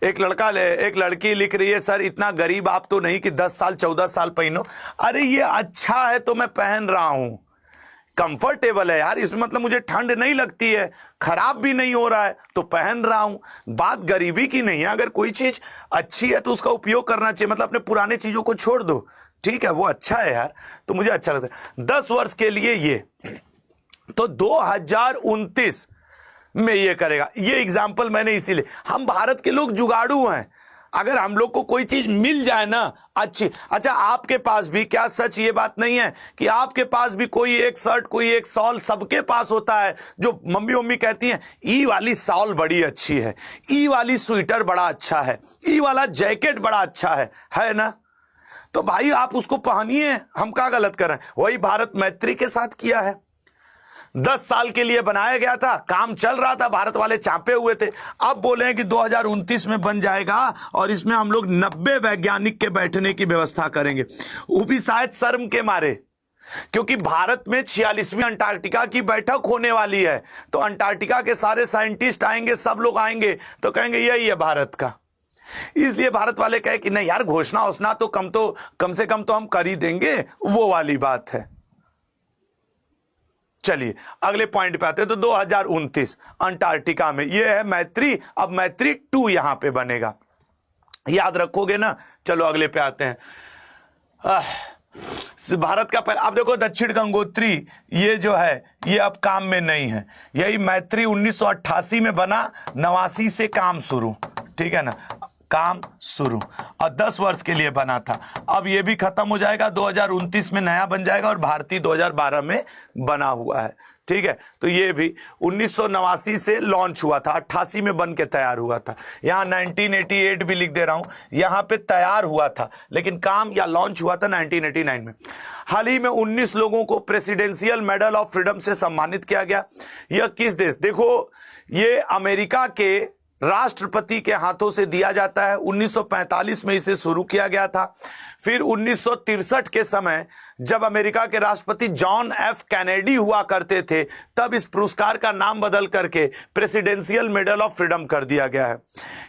A: एक लड़की लिख रही है सर इतना गरीब आप तो नहीं कि 10 साल 14 साल पहनो। अरे ये अच्छा है तो मैं पहन रहा हूं, कंफर्टेबल है यार, इसमें मतलब मुझे ठंड नहीं लगती है, खराब भी नहीं हो रहा है तो पहन रहा हूं। बात गरीबी की नहीं है। अगर कोई चीज अच्छी है तो उसका उपयोग करना चाहिए। मतलब अपने पुराने चीजों को छोड़ दो, ठीक है, वो अच्छा है यार, तो मुझे अच्छा लगता है। 10 वर्ष के लिए ये, तो 2029 में ये करेगा। ये एग्जाम्पल मैंने इसीलिए, हम भारत के लोग जुगाड़ू हैं। अगर हम लोग को कोई चीज मिल जाए ना अच्छी, अच्छा आपके पास भी, क्या सच ये बात नहीं है कि आपके पास भी कोई एक शर्ट, कोई एक शॉल सबके पास होता है, जो मम्मी कहती हैं ई वाली शॉल बड़ी अच्छी है, ई वाली स्वेटर बड़ा अच्छा है, ई वाला जैकेट बड़ा अच्छा है ना। तो भाई आप उसको पहनिए, हम क्या गलत कर रहे हैं। वही भारत मैत्री के साथ किया है। 10 साल के लिए बनाया गया था, काम चल रहा था, भारत वाले चापे हुए थे। अब बोले हैं कि 2029 में बन जाएगा और इसमें हम लोग 90 वैज्ञानिक के बैठने की व्यवस्था करेंगे। वो भी शायद शर्म के मारे, क्योंकि भारत में 46वीं अंटार्कटिका की बैठक होने वाली है। तो अंटार्कटिका के सारे साइंटिस्ट आएंगे, सब लोग आएंगे तो कहेंगे यही है भारत का। इसलिए भारत वाले कहे कि नहीं यार घोषणा तो कम से कम तो हम कर ही देंगे, वो वाली बात है। चलिए अगले पॉइंट पे आते हैं। तो 2029 अंटार्कटिका में ये है मैत्री। अब मैत्री 2 यहां पे बनेगा, याद रखोगे ना। चलो अगले पे आते हैं। भारत का पहला, अब देखो दक्षिण गंगोत्री ये जो है ये अब काम में नहीं है। यही मैत्री 1988 में बना, 89 से काम शुरू, ठीक है ना, काम शुरू, और 10 वर्ष के लिए बना था। अब ये भी खत्म हो जाएगा, 2029 में नया बन जाएगा, और भारतीय 2012 में बना हुआ है, ठीक है। तो ये भी 1989 से लॉन्च हुआ था, 88 में बन के तैयार हुआ था। यहाँ 1988 भी लिख दे रहा हूं, यहाँ पे तैयार हुआ था लेकिन काम या लॉन्च हुआ था 1989 में। हाल ही में 19 लोगों को प्रेसिडेंशियल मेडल ऑफ फ्रीडम से सम्मानित किया गया। यह किस देश, देखो ये अमेरिका के राष्ट्रपति के हाथों से दिया जाता है। 1945 में इसे शुरू किया गया था। फिर 1963 के समय जब अमेरिका के राष्ट्रपति जॉन एफ कैनेडी हुआ करते थे, तब इस पुरस्कार का नाम बदल करके प्रेसिडेंशियल मेडल ऑफ फ्रीडम कर दिया गया है।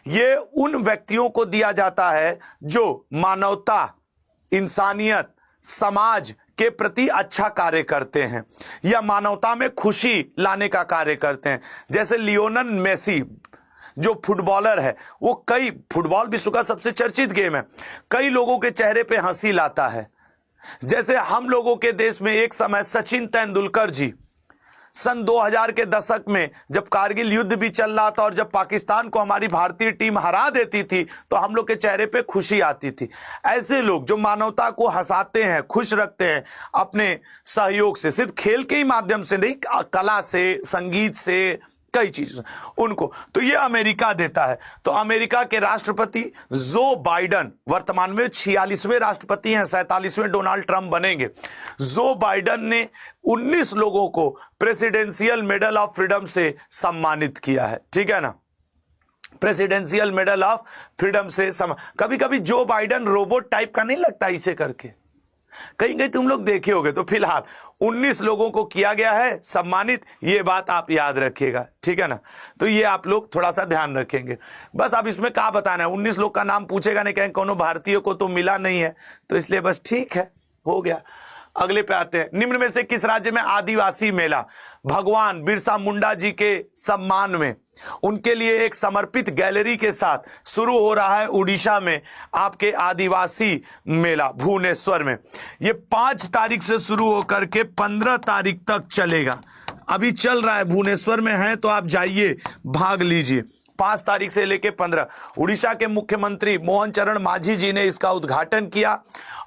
A: ये उन व्यक्तियों को दिया जाता है जो मानवता, इंसानियत, समाज के प्रति अच्छा कार्य करते हैं या मानवता में खुशी लाने का कार्य करते हैं। जैसे लियोनेल मेसी जो फुटबॉलर है, वो कई, फुटबॉल विश्व का सबसे चर्चित गेम है, कई लोगों के चेहरे पे हंसी लाता है। जैसे हम लोगों के देश में एक समय सचिन तेंदुलकर जी सन 2000 के दशक में जब कारगिल युद्ध भी चल रहा था और जब पाकिस्तान को हमारी भारतीय टीम हरा देती थी तो हम लोग के चेहरे पे खुशी आती थी। ऐसे लोग जो मानवता को हंसाते हैं, खुश रखते हैं अपने सहयोग से, सिर्फ खेल के ही माध्यम से नहीं, कला से, संगीत से, कई चीज उनको, तो ये अमेरिका देता है। तो अमेरिका के राष्ट्रपति जो बाइडन वर्तमान में 46वें राष्ट्रपति हैं, 47वें डोनाल्ड ट्रंप बनेंगे। जो बाइडन ने 19 लोगों को प्रेसिडेंशियल मेडल ऑफ फ्रीडम से सम्मानित किया है, ठीक है ना, प्रेसिडेंशियल मेडल ऑफ फ्रीडम से कभी कभी जो बाइडन रोबोट टाइप का नहीं लगता इसे करके, कहीं कहीं तुम लोग देखे होगे। तो फिलहाल 19 लोगों को किया गया है सम्मानित, ये बात आप याद रखिएगा, ठीक है ना। तो ये आप लोग थोड़ा सा ध्यान रखेंगे। बस अब इसमें क्या बताना है, 19 लोग का नाम पूछेगा नहीं, कहें कोनो भारतीय को तो मिला नहीं है, तो इसलिए बस ठीक है, हो गया। अगले पे आते हैं, निम्न में से किस राज्य में आदिवासी मेला भगवान बिरसा मुंडा जी के सम्मान में उनके लिए एक समर्पित गैलरी के साथ शुरू हो रहा है? उड़ीसा में आपके आदिवासी मेला भुवनेश्वर में। ये 5 तारीख से शुरू होकर के 15 तारीख तक चलेगा। अभी चल रहा है, भुवनेश्वर में है तो आप जाइए, भाग लीजिए। 5 तारीख से लेके 15। उड़ीसा के मुख्यमंत्री मोहन चरण मांझी जी ने इसका उद्घाटन किया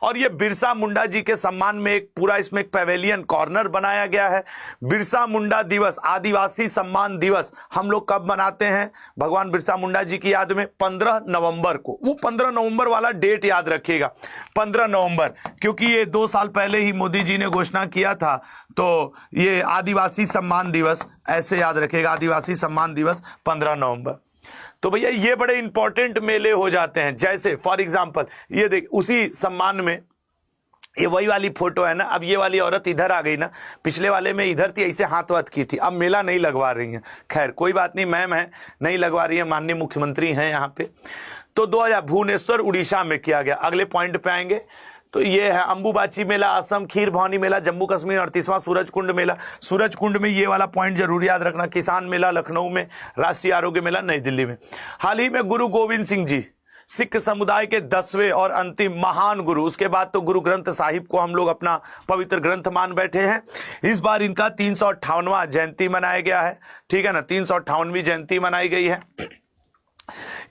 A: और ये बिरसा मुंडा जी के सम्मान में एक पूरा इसमें एक पैवेलियन कॉर्नर बनाया गया है। बिरसा मुंडा दिवस, आदिवासी सम्मान दिवस हम लोग कब मनाते हैं भगवान बिरसा मुंडा जी की याद में? 15 नवंबर को। वो 15 नवंबर वाला डेट याद रखिएगा, 15 नवंबर, क्योंकि ये 2 साल पहले ही मोदी जी ने घोषणा किया था। तो ये आदिवासी सम्मान दिवस ऐसे याद रखिएगा, आदिवासी सम्मान दिवस 15 नवंबर। तो भैया ये बड़े इंपॉर्टेंट मेले हो जाते हैं। जैसे फॉर एग्जांपल ये देख, उसी सम्मान में ये वही वाली फोटो है ना। अब ये वाली औरत इधर आ गई ना, पिछले वाले में इधर थी, ऐसे हाथ वाथ की थी, अब मेला नहीं लगवा रही हैं। खैर कोई बात नहीं, मैम है नहीं लगवा रही है, माननीय मुख्यमंत्री हैं यहाँ पे। तो 2000 भुवनेश्वर उड़ीसा में किया गया। अगले पॉइंट पे आएंगे तो ये है अंबुबाची मेला असम, खीर भवानी मेला जम्मू कश्मीर, 38वां सूरजकुंड मेला। सूरजकुंड में ये वाला पॉइंट जरूर याद रखना। किसान मेला लखनऊ में, राष्ट्रीय आरोग्य मेला नई दिल्ली में। हाल ही में गुरु गोविंद सिंह जी सिख समुदाय के 10वें और अंतिम महान गुरु, उसके बाद तो गुरु ग्रंथ साहिब को हम लोग अपना पवित्र ग्रंथ मान बैठे हैं। इस बार इनका 358वां जयंती मनाया गया है, ठीक है ना, 358वीं जयंती मनाई गई है।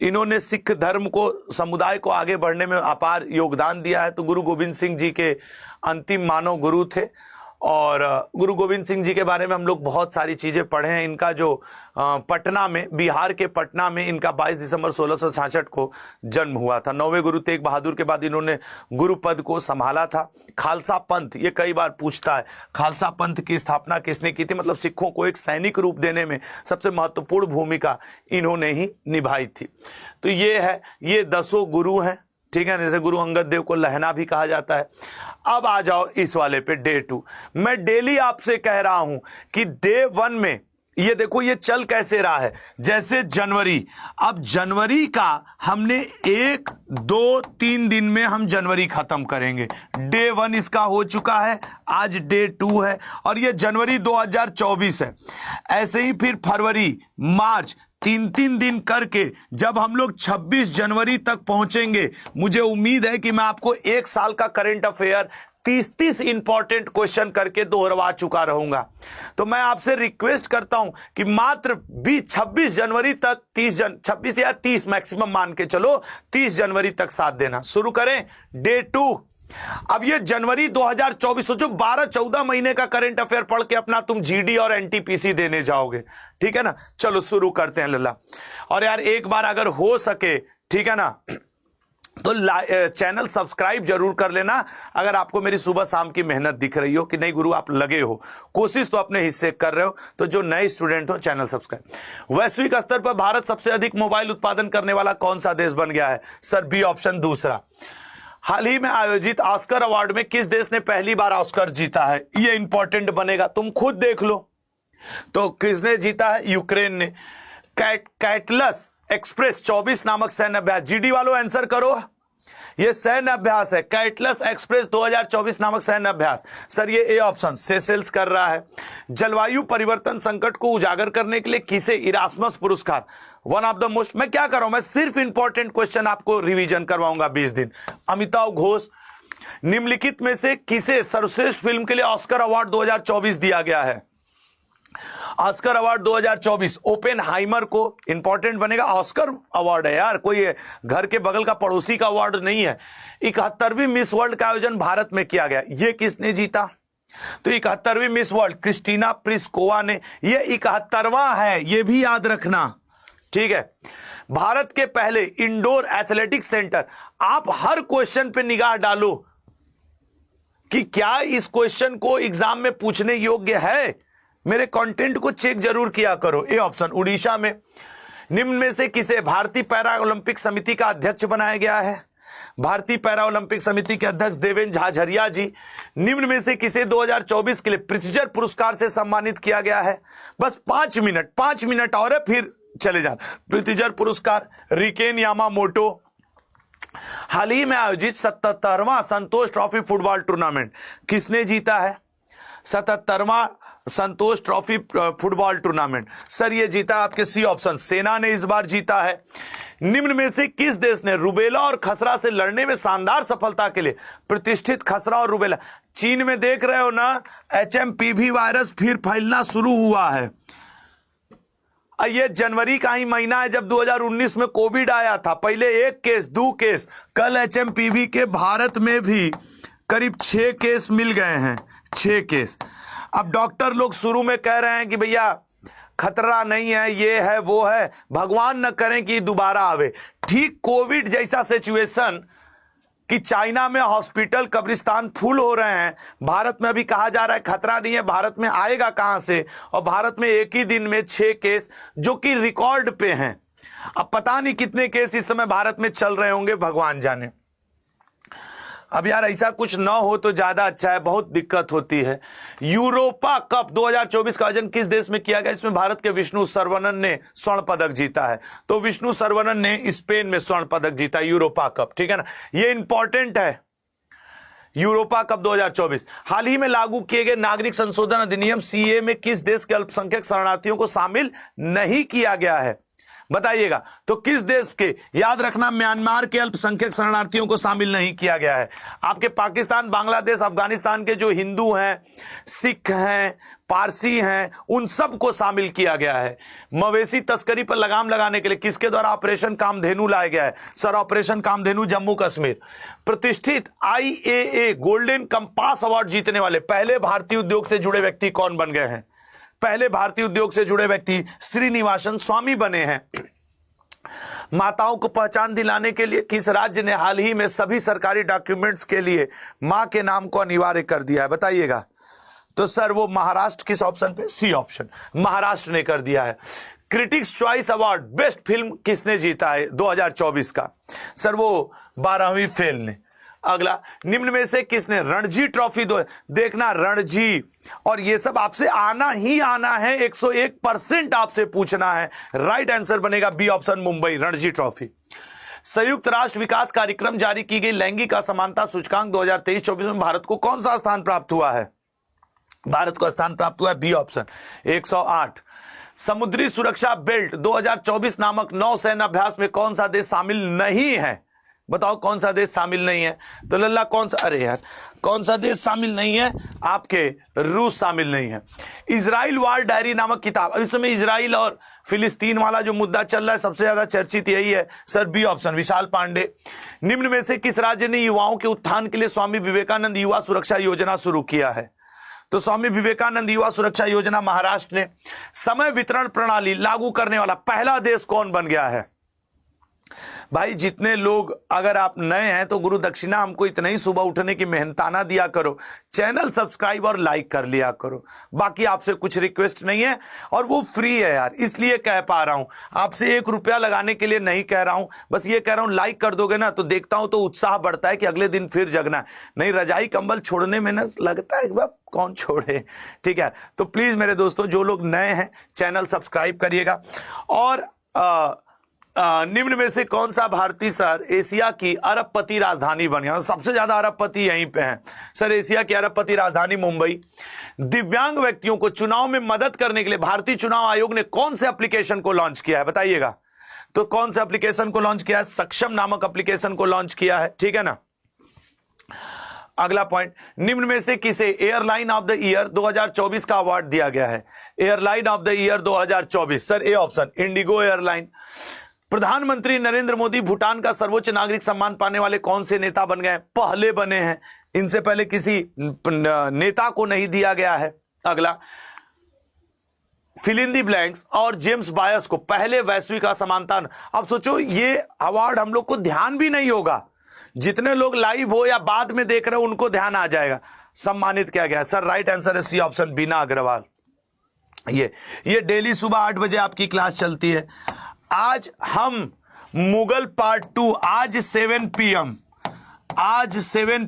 A: इन्होंने सिख धर्म को, समुदाय को आगे बढ़ने में अपार योगदान दिया है। तो गुरु गोविंद सिंह जी के अंतिम मानव गुरु थे और गुरु गोविंद सिंह जी के बारे में हम लोग बहुत सारी चीज़ें पढ़े हैं। इनका जो पटना में, बिहार के पटना में इनका 22 दिसंबर 1666 को जन्म हुआ था। 9वें गुरु तेग बहादुर के बाद इन्होंने गुरु पद को संभाला था। खालसा पंथ, ये कई बार पूछता है, खालसा पंथ की स्थापना किसने की थी? मतलब सिखों को एक सैनिक रूप देने में सबसे महत्वपूर्ण भूमिका इन्होंने ही निभाई थी। तो ये है, ये 10 गुरु हैं, ठीक है। जैसे गुरु अंगद देव को लहना भी कहा जाता है। अब आ जाओ इस वाले पे, डे 2। मैं डेली आपसे कह रहा हूं कि डे 1 में ये देखो ये चल कैसे रहा है। जैसे जनवरी, अब जनवरी का हमने 1, 2, 3 दिन में हम जनवरी खत्म करेंगे। डे 1 इसका हो चुका है, आज डे 2 है और ये जनवरी 2024 है। ऐसे ही फिर फरवरी, मार्च, 3-3 दिन करके जब हम लोग 26 जनवरी तक पहुंचेंगे, मुझे उम्मीद है कि मैं आपको 1 साल का करंट अफेयर 30 इंपॉर्टेंट क्वेश्चन करके दोहरवा चुका रहूंगा। तो मैं आपसे रिक्वेस्ट करता हूं कि मात्र 26 जनवरी तक 26 या 30 मैक्सिमम मान के चलो 30 जनवरी तक साथ देना। शुरू करें डे 2। अब ये जनवरी 2024 सोचो 12-14 महीने का करंट अफेयर पढ़ के अपना तुम जीडी और एनटीपीसी देने जाओगे, ठीक है ना। चलो शुरू करते हैं लल्ला। और यार एक बार अगर हो सके, ठीक है ना, तो चैनल सब्सक्राइब जरूर कर लेना अगर आपको मेरी सुबह शाम की मेहनत दिख रही हो कि नहीं गुरु आप लगे हो, कोशिश तो अपने हिस्से कर रहे हो। तो जो नए स्टूडेंट हो चैनल सब्सक्राइब। वैश्विक स्तर पर भारत सबसे अधिक मोबाइल उत्पादन करने वाला कौन सा देश बन गया है? सर बी ऑप्शन दूसरा। हाल ही में आयोजित ऑस्कर अवार्ड में किस देश ने पहली बार ऑस्कर जीता है? ये इंपॉर्टेंट बनेगा, तुम खुद देख लो। तो किसने जीता है? यूक्रेन ने। कैटलस एक्सप्रेस 24 नामक सैन्य अभ्यास, जीडी वालों आंसर करो, ये सैन्य अभ्यास है। कैटलस एक्सप्रेस 2024 नामक सैन्य अभ्यास, सर ये ए ऑप्शन सेशेल्स कर रहा है। जलवायु परिवर्तन संकट को उजागर करने के लिए किसे इरास्मस पुरस्कार, वन ऑफ द मोस्ट, मैं क्या कर रहा हूं, मैं सिर्फ इंपॉर्टेंट क्वेश्चन आपको रिवीजन करवाऊंगा 20 दिन। अमिताभ घोष। निम्नलिखित में से किसे सर्वश्रेष्ठ फिल्म के लिए ऑस्कर अवार्ड 2024 दिया गया है? ऑस्कर अवार्ड 2024 ओपेनहाइमर को, इंपॉर्टेंट बनेगा, ऑस्कर अवार्ड है यार, कोई घर के बगल का पड़ोसी का अवार्ड नहीं है। 71वीं मिस वर्ल्ड का आयोजन भारत में किया गया, ये किसने जीता? तो 71वीं मिस वर्ल्ड क्रिस्टीना प्लिस्कोवा ने, ये 71वां है, ये भी याद रखना, ठीक है। भारत के पहले इंडोर एथलेटिक्स सेंटर, आप हर क्वेश्चन पे निगाह डालो कि क्या इस क्वेश्चन को एग्जाम में पूछने योग्य है, मेरे कंटेंट को चेक जरूर किया करो। ए ऑप्शन उड़ीसा में। निम्न में से किसे भारतीय पैरा ओलंपिक समिति का अध्यक्ष बनाया गया है? भारतीय पैरा ओलंपिक समिति के अध्यक्ष देवेंद्र झाझरिया जी। निम्न में से किसे 2024 के लिए प्रित्जर पुरस्कार से सम्मानित किया गया है? बस 5 मिनट और है, फिर चले जाना। प्रित्जर पुरस्कार रिकेन यामामोटो। हाल ही में आयोजित 77वां संतोष ट्रॉफी फुटबॉल टूर्नामेंट किसने जीता है? 77वां संतोष ट्रॉफी फुटबॉल टूर्नामेंट, सर ये जीता आपके सी ऑप्शन, सेना ने इस बार जीता है। निम्न में से किस देश ने रुबेला और खसरा से लड़ने में शानदार सफलता के लिए प्रतिष्ठित खसरा और रुबेला, चीन में देख रहे हो ना HMPV वायरस फिर फैलना शुरू हुआ है। ये जनवरी का ही महीना है जब 2019 में कोविड आया था, पहले 1 केस 2 केस, कल HMPV के भारत में भी करीब 6 केस मिल गए हैं, 6 केस। अब डॉक्टर लोग शुरू में कह रहे हैं कि भैया खतरा नहीं है, ये है वो है, भगवान न करें कि दोबारा आवे। ठीक कोविड जैसा सिचुएशन कि चाइना में हॉस्पिटल कब्रिस्तान फुल हो रहे हैं, भारत में अभी कहा जा रहा है खतरा नहीं है, भारत में आएगा कहां से? और भारत में एक ही दिन में 6 केस जो कि रिकॉर्ड पे हैं। अब पता नहीं कितने केस इस समय भारत में चल रहे होंगे, भगवान जाने। अब यार ऐसा कुछ ना हो तो ज्यादा अच्छा है, बहुत दिक्कत होती है। यूरोपा कप 2024 का आयोजन किस देश में किया गया? इसमें भारत के विष्णु सरवनन ने स्वर्ण पदक जीता है। तो विष्णु सरवनन ने स्पेन में स्वर्ण पदक जीता, यूरोपा कप, ठीक है ना, ये इंपॉर्टेंट है। Europa cup 2024। हाल ही में लागू किए गए नागरिक संशोधन अधिनियम CAA में किस देश के अल्पसंख्यक शरणार्थियों को शामिल नहीं किया गया है? बताइएगा। तो किस देश के, याद रखना म्यांमार के अल्पसंख्यक शरणार्थियों को शामिल नहीं किया गया है। आपके पाकिस्तान, बांग्लादेश, अफगानिस्तान के जो हिंदू हैं, सिख हैं, पारसी हैं, उन सब को शामिल किया गया है। मवेशी तस्करी पर लगाम लगाने के लिए किसके द्वारा ऑपरेशन कामधेनु लाया गया है? Sir operation Kamdhenu Jammu Kashmir. प्रतिष्ठित IAA गोल्डन कंपास अवार्ड जीतने वाले पहले भारतीय उद्योग से जुड़े व्यक्ति कौन बन गए हैं? पहले भारतीय उद्योग से जुड़े व्यक्ति श्रीनिवासन स्वामी बने हैं। माताओं को पहचान दिलाने के लिए किस राज्य ने हाल ही में सभी सरकारी डॉक्यूमेंट्स के लिए मां के नाम को अनिवार्य कर दिया है? बताइएगा। तो सर वो महाराष्ट्र, किस ऑप्शन पे? सी ऑप्शन, महाराष्ट्र ने कर दिया है। Critics choice award best film किसने जीता है 2024 का? सर वो 12वीं फेल ने। अगला, निम्न में से किसने रणजी ट्रॉफी देखना, रणजी और ये सब आपसे आना ही आना है, 101% आपसे पूछना है। राइट आंसर बनेगा B option, Mumbai Ranji trophy. संयुक्त राष्ट्र विकास कार्यक्रम जारी की गई लैंगिक असमानता सूचकांक 2023-24 में भारत को कौन सा स्थान प्राप्त हुआ है? भारत को स्थान प्राप्त हुआ है बी ऑप्शन, 108। समुद्री सुरक्षा बेल्ट 2024 नामक नौसैन्य अभ्यास में कौन सा देश शामिल नहीं है? बताओ कौन सा देश शामिल नहीं है? तो लल्ला कौन सा, अरे यार कौन सा देश शामिल नहीं है? आपके रूस शामिल नहीं है। इजराइल वार डायरी नामक किताब, इस समय इजराइल और फिलिस्तीन वाला जो मुद्दा चल रहा है सबसे ज्यादा चर्चित यही है सर। बी ऑप्शन विशाल पांडे। निम्न में से किस राज्य ने युवाओं के उत्थान के लिए स्वामी विवेकानंद युवा सुरक्षा योजना शुरू किया है? तो स्वामी विवेकानंद युवा सुरक्षा योजना महाराष्ट्र ने। समय वितरण प्रणाली लागू करने वाला पहला देश कौन बन गया है? भाई जितने लोग, अगर आप नए हैं तो गुरु दक्षिणा हमको इतना ही सुबह उठने की मेहनताना दिया करो, चैनल सब्सक्राइब और लाइक कर लिया करो, बाकी आपसे कुछ रिक्वेस्ट नहीं है और वो फ्री है यार, इसलिए कह पा रहा हूं। आपसे 1 रुपया लगाने के लिए नहीं कह रहा हूं, बस ये कह रहा हूं लाइक कर दोगे ना तो देखता हूं तो उत्साह बढ़ता है कि अगले दिन फिर जगना है। नहीं रजाई कंबल छोड़ने में ना लगता है बाप कौन छोड़े, ठीक है। तो प्लीज मेरे दोस्तों जो लोग नए हैं चैनल सब्सक्राइब करिएगा। और निम्न में से कौन सा भारतीय शहर एशिया की अरबपति राजधानी बन गया? सबसे ज्यादा अरबपति यहीं पे हैं सर। एशिया की अरबपति राजधानी मुंबई। दिव्यांग व्यक्तियों को चुनाव में मदद करने के लिए भारतीय चुनाव आयोग ने कौन से एप्लीकेशन को लॉन्च किया है? बताइएगा। तो कौन से एप्लीकेशन को लॉन्च किया है? सक्षम नामक एप्लीकेशन को लॉन्च किया है, ठीक है ना। अगला पॉइंट, निम्न में से किसे एयरलाइन ऑफ द ईयर 2024 का अवार्ड दिया गया है? Airline of the year 2024 sir A option Indigo airline. प्रधानमंत्री नरेंद्र मोदी भूटान का सर्वोच्च नागरिक सम्मान पाने वाले कौन से नेता बन गए? पहले बने हैं, इनसे पहले किसी नेता को नहीं दिया गया है। अगला, फिल इन द ब्लैंक्स और जेम्स बायस को पहले वैश्विक असमानता। अब सोचो ये अवार्ड हम लोग को ध्यान भी नहीं होगा, जितने लोग लाइव हो या बाद में देख रहे हो उनको ध्यान आ जाएगा। सम्मानित किया गया सर, राइट आंसर है सी ऑप्शन बीना अग्रवाल। ये डेली सुबह 8 बजे आपकी क्लास चलती है। आज हम मुगल पार्ट 2, आज 7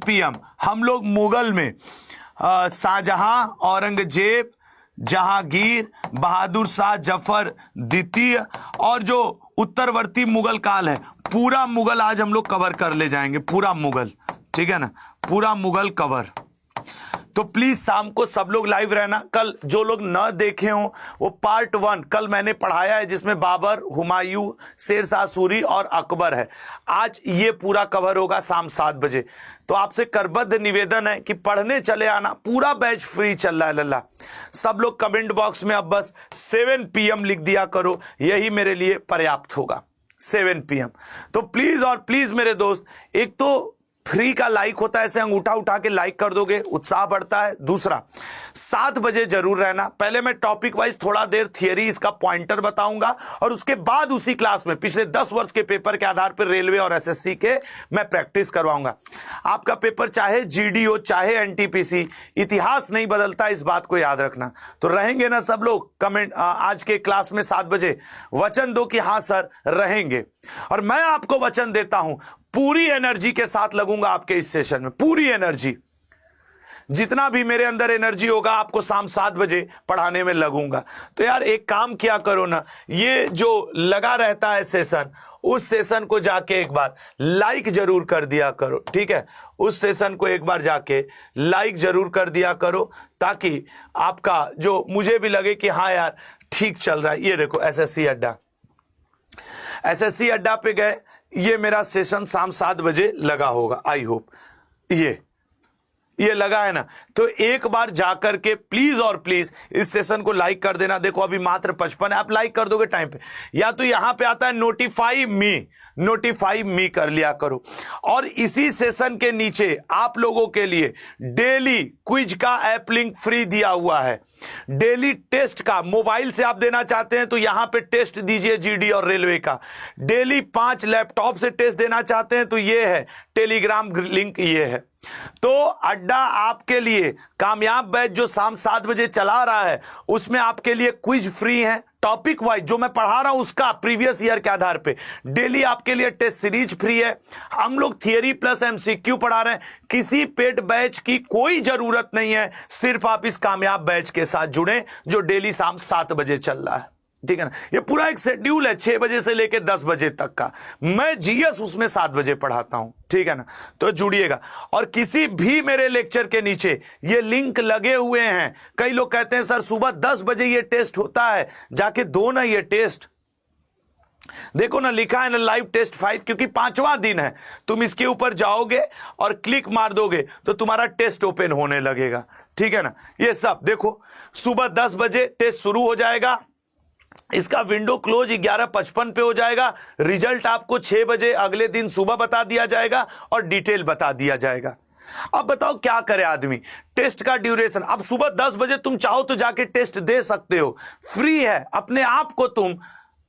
A: PM हम लोग मुगल में शाहजहां, औरंगजेब, जहांगीर, बहादुर शाह जफर द्वितीय और जो उत्तरवर्ती मुगल काल है पूरा मुगल आज हम लोग कवर कर ले जाएंगे, पूरा मुगल, ठीक है ना, पूरा मुगल कवर। तो प्लीज शाम को सब लोग लाइव रहना। कल जो लोग न देखे हों वो पार्ट 1 कल मैंने पढ़ाया है जिसमें बाबर, हुमायूं, शेरशाह सूरी और अकबर है। आज ये पूरा कवर होगा शाम 7 बजे। तो आपसे करबद्ध निवेदन है कि पढ़ने चले आना, पूरा बैच फ्री चल रहा है लल्ला। सब लोग कमेंट बॉक्स में अब बस 7 PM लिख दिया करो, यही मेरे लिए पर्याप्त होगा, 7 PM। तो प्लीज और प्लीज मेरे दोस्त, एक तो फ्री का लाइक होता है, ऐसे अंगूठा उठा के लाइक कर दोगे, उत्साह बढ़ता है। दूसरा 7 बजे जरूर रहना। पहले मैं टॉपिक वाइज थोड़ा देर थियरी इसका पॉइंटर बताऊंगा और उसके बाद उसी क्लास में पिछले 10 वर्ष के पेपर के आधार पर रेलवे और SSC के मैं प्रैक्टिस करवाऊंगा। आपका पेपर चाहे GD हो चाहे NTPC, इतिहास नहीं बदलता, इस बात को याद रखना। तो रहेंगे ना सब लोग कमेंट आज के क्लास में 7 बजे? वचन दो कि हाँ सर रहेंगे। और मैं आपको वचन देता हूं पूरी एनर्जी के साथ लगूंगा आपके इस सेशन में, पूरी एनर्जी, जितना भी मेरे अंदर एनर्जी होगा आपको शाम 7 बजे पढ़ाने में लगूंगा। तो यार एक काम किया करो ना, ये जो लगा रहता है सेशन, उस सेशन को जाके एक बार लाइक जरूर कर दिया करो, ठीक है। उस सेशन को एक बार जाके लाइक जरूर कर दिया करो ताकि आपका जो मुझे भी लगे कि हाँ यार ठीक चल रहा है। ये देखो SSC अड्डा पे गए, ये मेरा सेशन शाम 7 बजे लगा होगा, आई होप ये लगा है ना। तो एक बार जाकर के प्लीज और प्लीज इस सेशन को लाइक कर देना। देखो अभी मात्र 55 है, आप लाइक कर दोगे टाइम पे, या तो यहां पे आता है नोटिफाई मी कर लिया करो। और इसी सेशन के नीचे आप लोगों के लिए डेली क्विज का ऐप लिंक फ्री दिया हुआ है। डेली टेस्ट का मोबाइल से आप देना चाहते हैं तो यहां पे टेस्ट दीजिए GD और रेलवे का। डेली 5 लैपटॉप से टेस्ट देना चाहते हैं तो ये है टेलीग्राम लिंक, ये है। तो अड्डा आपके लिए कामयाब बैच जो शाम 7 बजे चला रहा है उसमें आपके लिए क्विज फ्री है, टॉपिक वाइज जो मैं पढ़ा रहा हूं उसका प्रीवियस ईयर के आधार पे। डेली आपके लिए टेस्ट सीरीज फ्री है। हम लोग थियरी प्लस MCQ पढ़ा रहे हैं। किसी पेड बैच की कोई जरूरत नहीं है, सिर्फ आप इस कामयाब बैच के साथ जुड़े जो डेली शाम 7 बजे चल रहा है, ठीक है ना। ये पूरा एक शेड्यूल है 6 बजे से लेकर 10 बजे तक का। मैं GS उसमें 7 बजे पढ़ाता हूं, ठीक है ना। तो जुड़िएगा। और किसी भी मेरे लेक्चर के नीचे ये लिंक लगे हुए हैं। कई लोग कहते हैं सर सुबह 10 बजे ये टेस्ट होता है, जाके दो ना ये टेस्ट। देखो ना, लिखा है ना लाइव टेस्ट 5, क्योंकि 5वां दिन है। तुम इसके ऊपर जाओगे और क्लिक मार दोगे तो तुम्हारा टेस्ट ओपन होने लगेगा, ठीक है ना। ये सब देखो, सुबह 10 बजे टेस्ट शुरू हो जाएगा, इसका विंडो क्लोज 11:55 पे हो जाएगा, रिजल्ट आपको 6 बजे अगले दिन सुबह बता दिया जाएगा और डिटेल बता दिया जाएगा। अब बताओ क्या करे आदमी। टेस्ट का ड्यूरेशन, अब सुबह 10 बजे तुम चाहो तो जाके टेस्ट दे सकते हो, फ्री है, अपने आप को तुम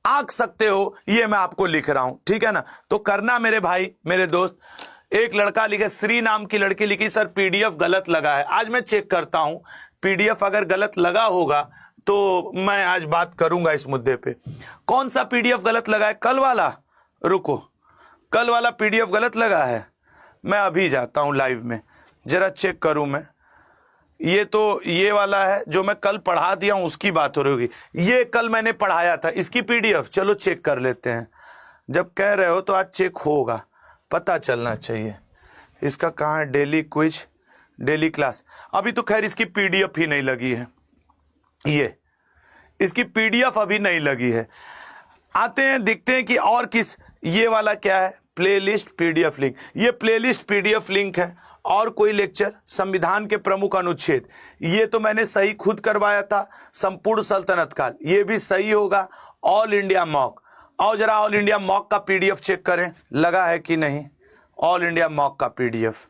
A: आंक सकते हो, ये मैं आपको लिख रहा हूं, ठीक है ना। तो करना मेरे भाई, मेरे दोस्त। एक लड़का लिखे, श्री नाम की लड़की लिखी, सर पीडीएफ गलत लगा है। आज मैं चेक करता हूं, पीडीएफ अगर गलत लगा होगा तो मैं आज बात करूंगा इस मुद्दे पे। कौन सा पीडीएफ गलत लगा है? कल वाला? रुको, कल वाला पीडीएफ गलत लगा है, मैं अभी जाता हूं लाइव में, जरा चेक करूं मैं। ये तो ये वाला है जो मैं कल पढ़ा दिया हूं, उसकी बात हो रही होगी। ये कल मैंने पढ़ाया था, इसकी पीडीएफ चलो चेक कर लेते हैं। जब कह रहे हो तो आज चेक होगा, पता चलना चाहिए। इसका कहाँ है डेली क्विज, डेली क्लास? अभी तो खैर इसकी पीडीएफ ही नहीं लगी है, ये इसकी पीडीएफ अभी नहीं लगी है। आते हैं, देखते हैं कि और किस, ये वाला क्या है, प्लेलिस्ट पीडीएफ लिंक। ये प्लेलिस्ट पीडीएफ लिंक है। और कोई लेक्चर, संविधान के प्रमुख अनुच्छेद, ये तो मैंने सही खुद करवाया था। संपूर्ण सल्तनत काल, ये भी सही होगा। ऑल इंडिया मॉक, आओ जरा ऑल इंडिया मॉक का पीडीएफ चेक करें, लगा है कि नहीं ऑल इंडिया मॉक का पीडीएफ।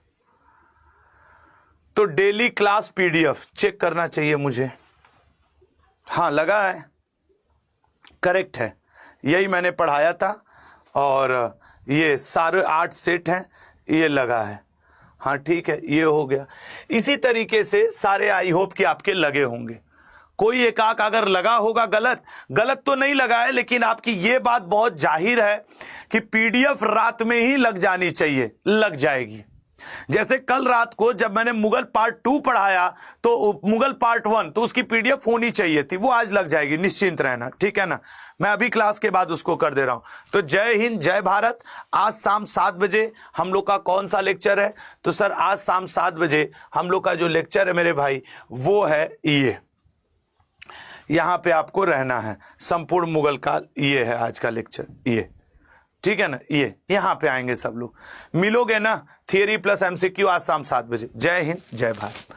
A: तो डेली क्लास पीडीएफ चेक करना चाहिए मुझे। हाँ लगा है, करेक्ट है, यही मैंने पढ़ाया था। और ये सारे 8 सेट हैं, ये लगा है। हाँ ठीक है, ये हो गया। इसी तरीके से सारे आई होप कि आपके लगे होंगे। कोई एकाक अगर लगा होगा गलत, गलत तो नहीं लगा है, लेकिन आपकी ये बात बहुत जाहिर है कि पीडीएफ रात में ही लग जानी चाहिए, लग जाएगी। जैसे कल रात को जब मैंने मुगल पार्ट 2 पढ़ाया तो मुगल पार्ट 1 तो उसकी पीडीएफ होनी चाहिए थी, वो आज लग जाएगी, निश्चिंत रहना, ठीक है ना। मैं अभी क्लास के बाद उसको कर दे रहा हूं। तो जय हिंद, जय भारत। आज शाम 7 बजे हम लोग का कौन सा लेक्चर है? तो सर आज शाम 7 बजे हम लोग का जो लेक्चर है मेरे भाई, वो है ये, यहां पे आपको रहना है, संपूर्ण मुगल काल, ये है आज का लेक्चर, ये ठीक है ना। ये यहां पे आएंगे सब लोग, मिलोगे ना, थियरी प्लस एमसीक्यू आज शाम 7 बजे। जय हिंद, जय भारत।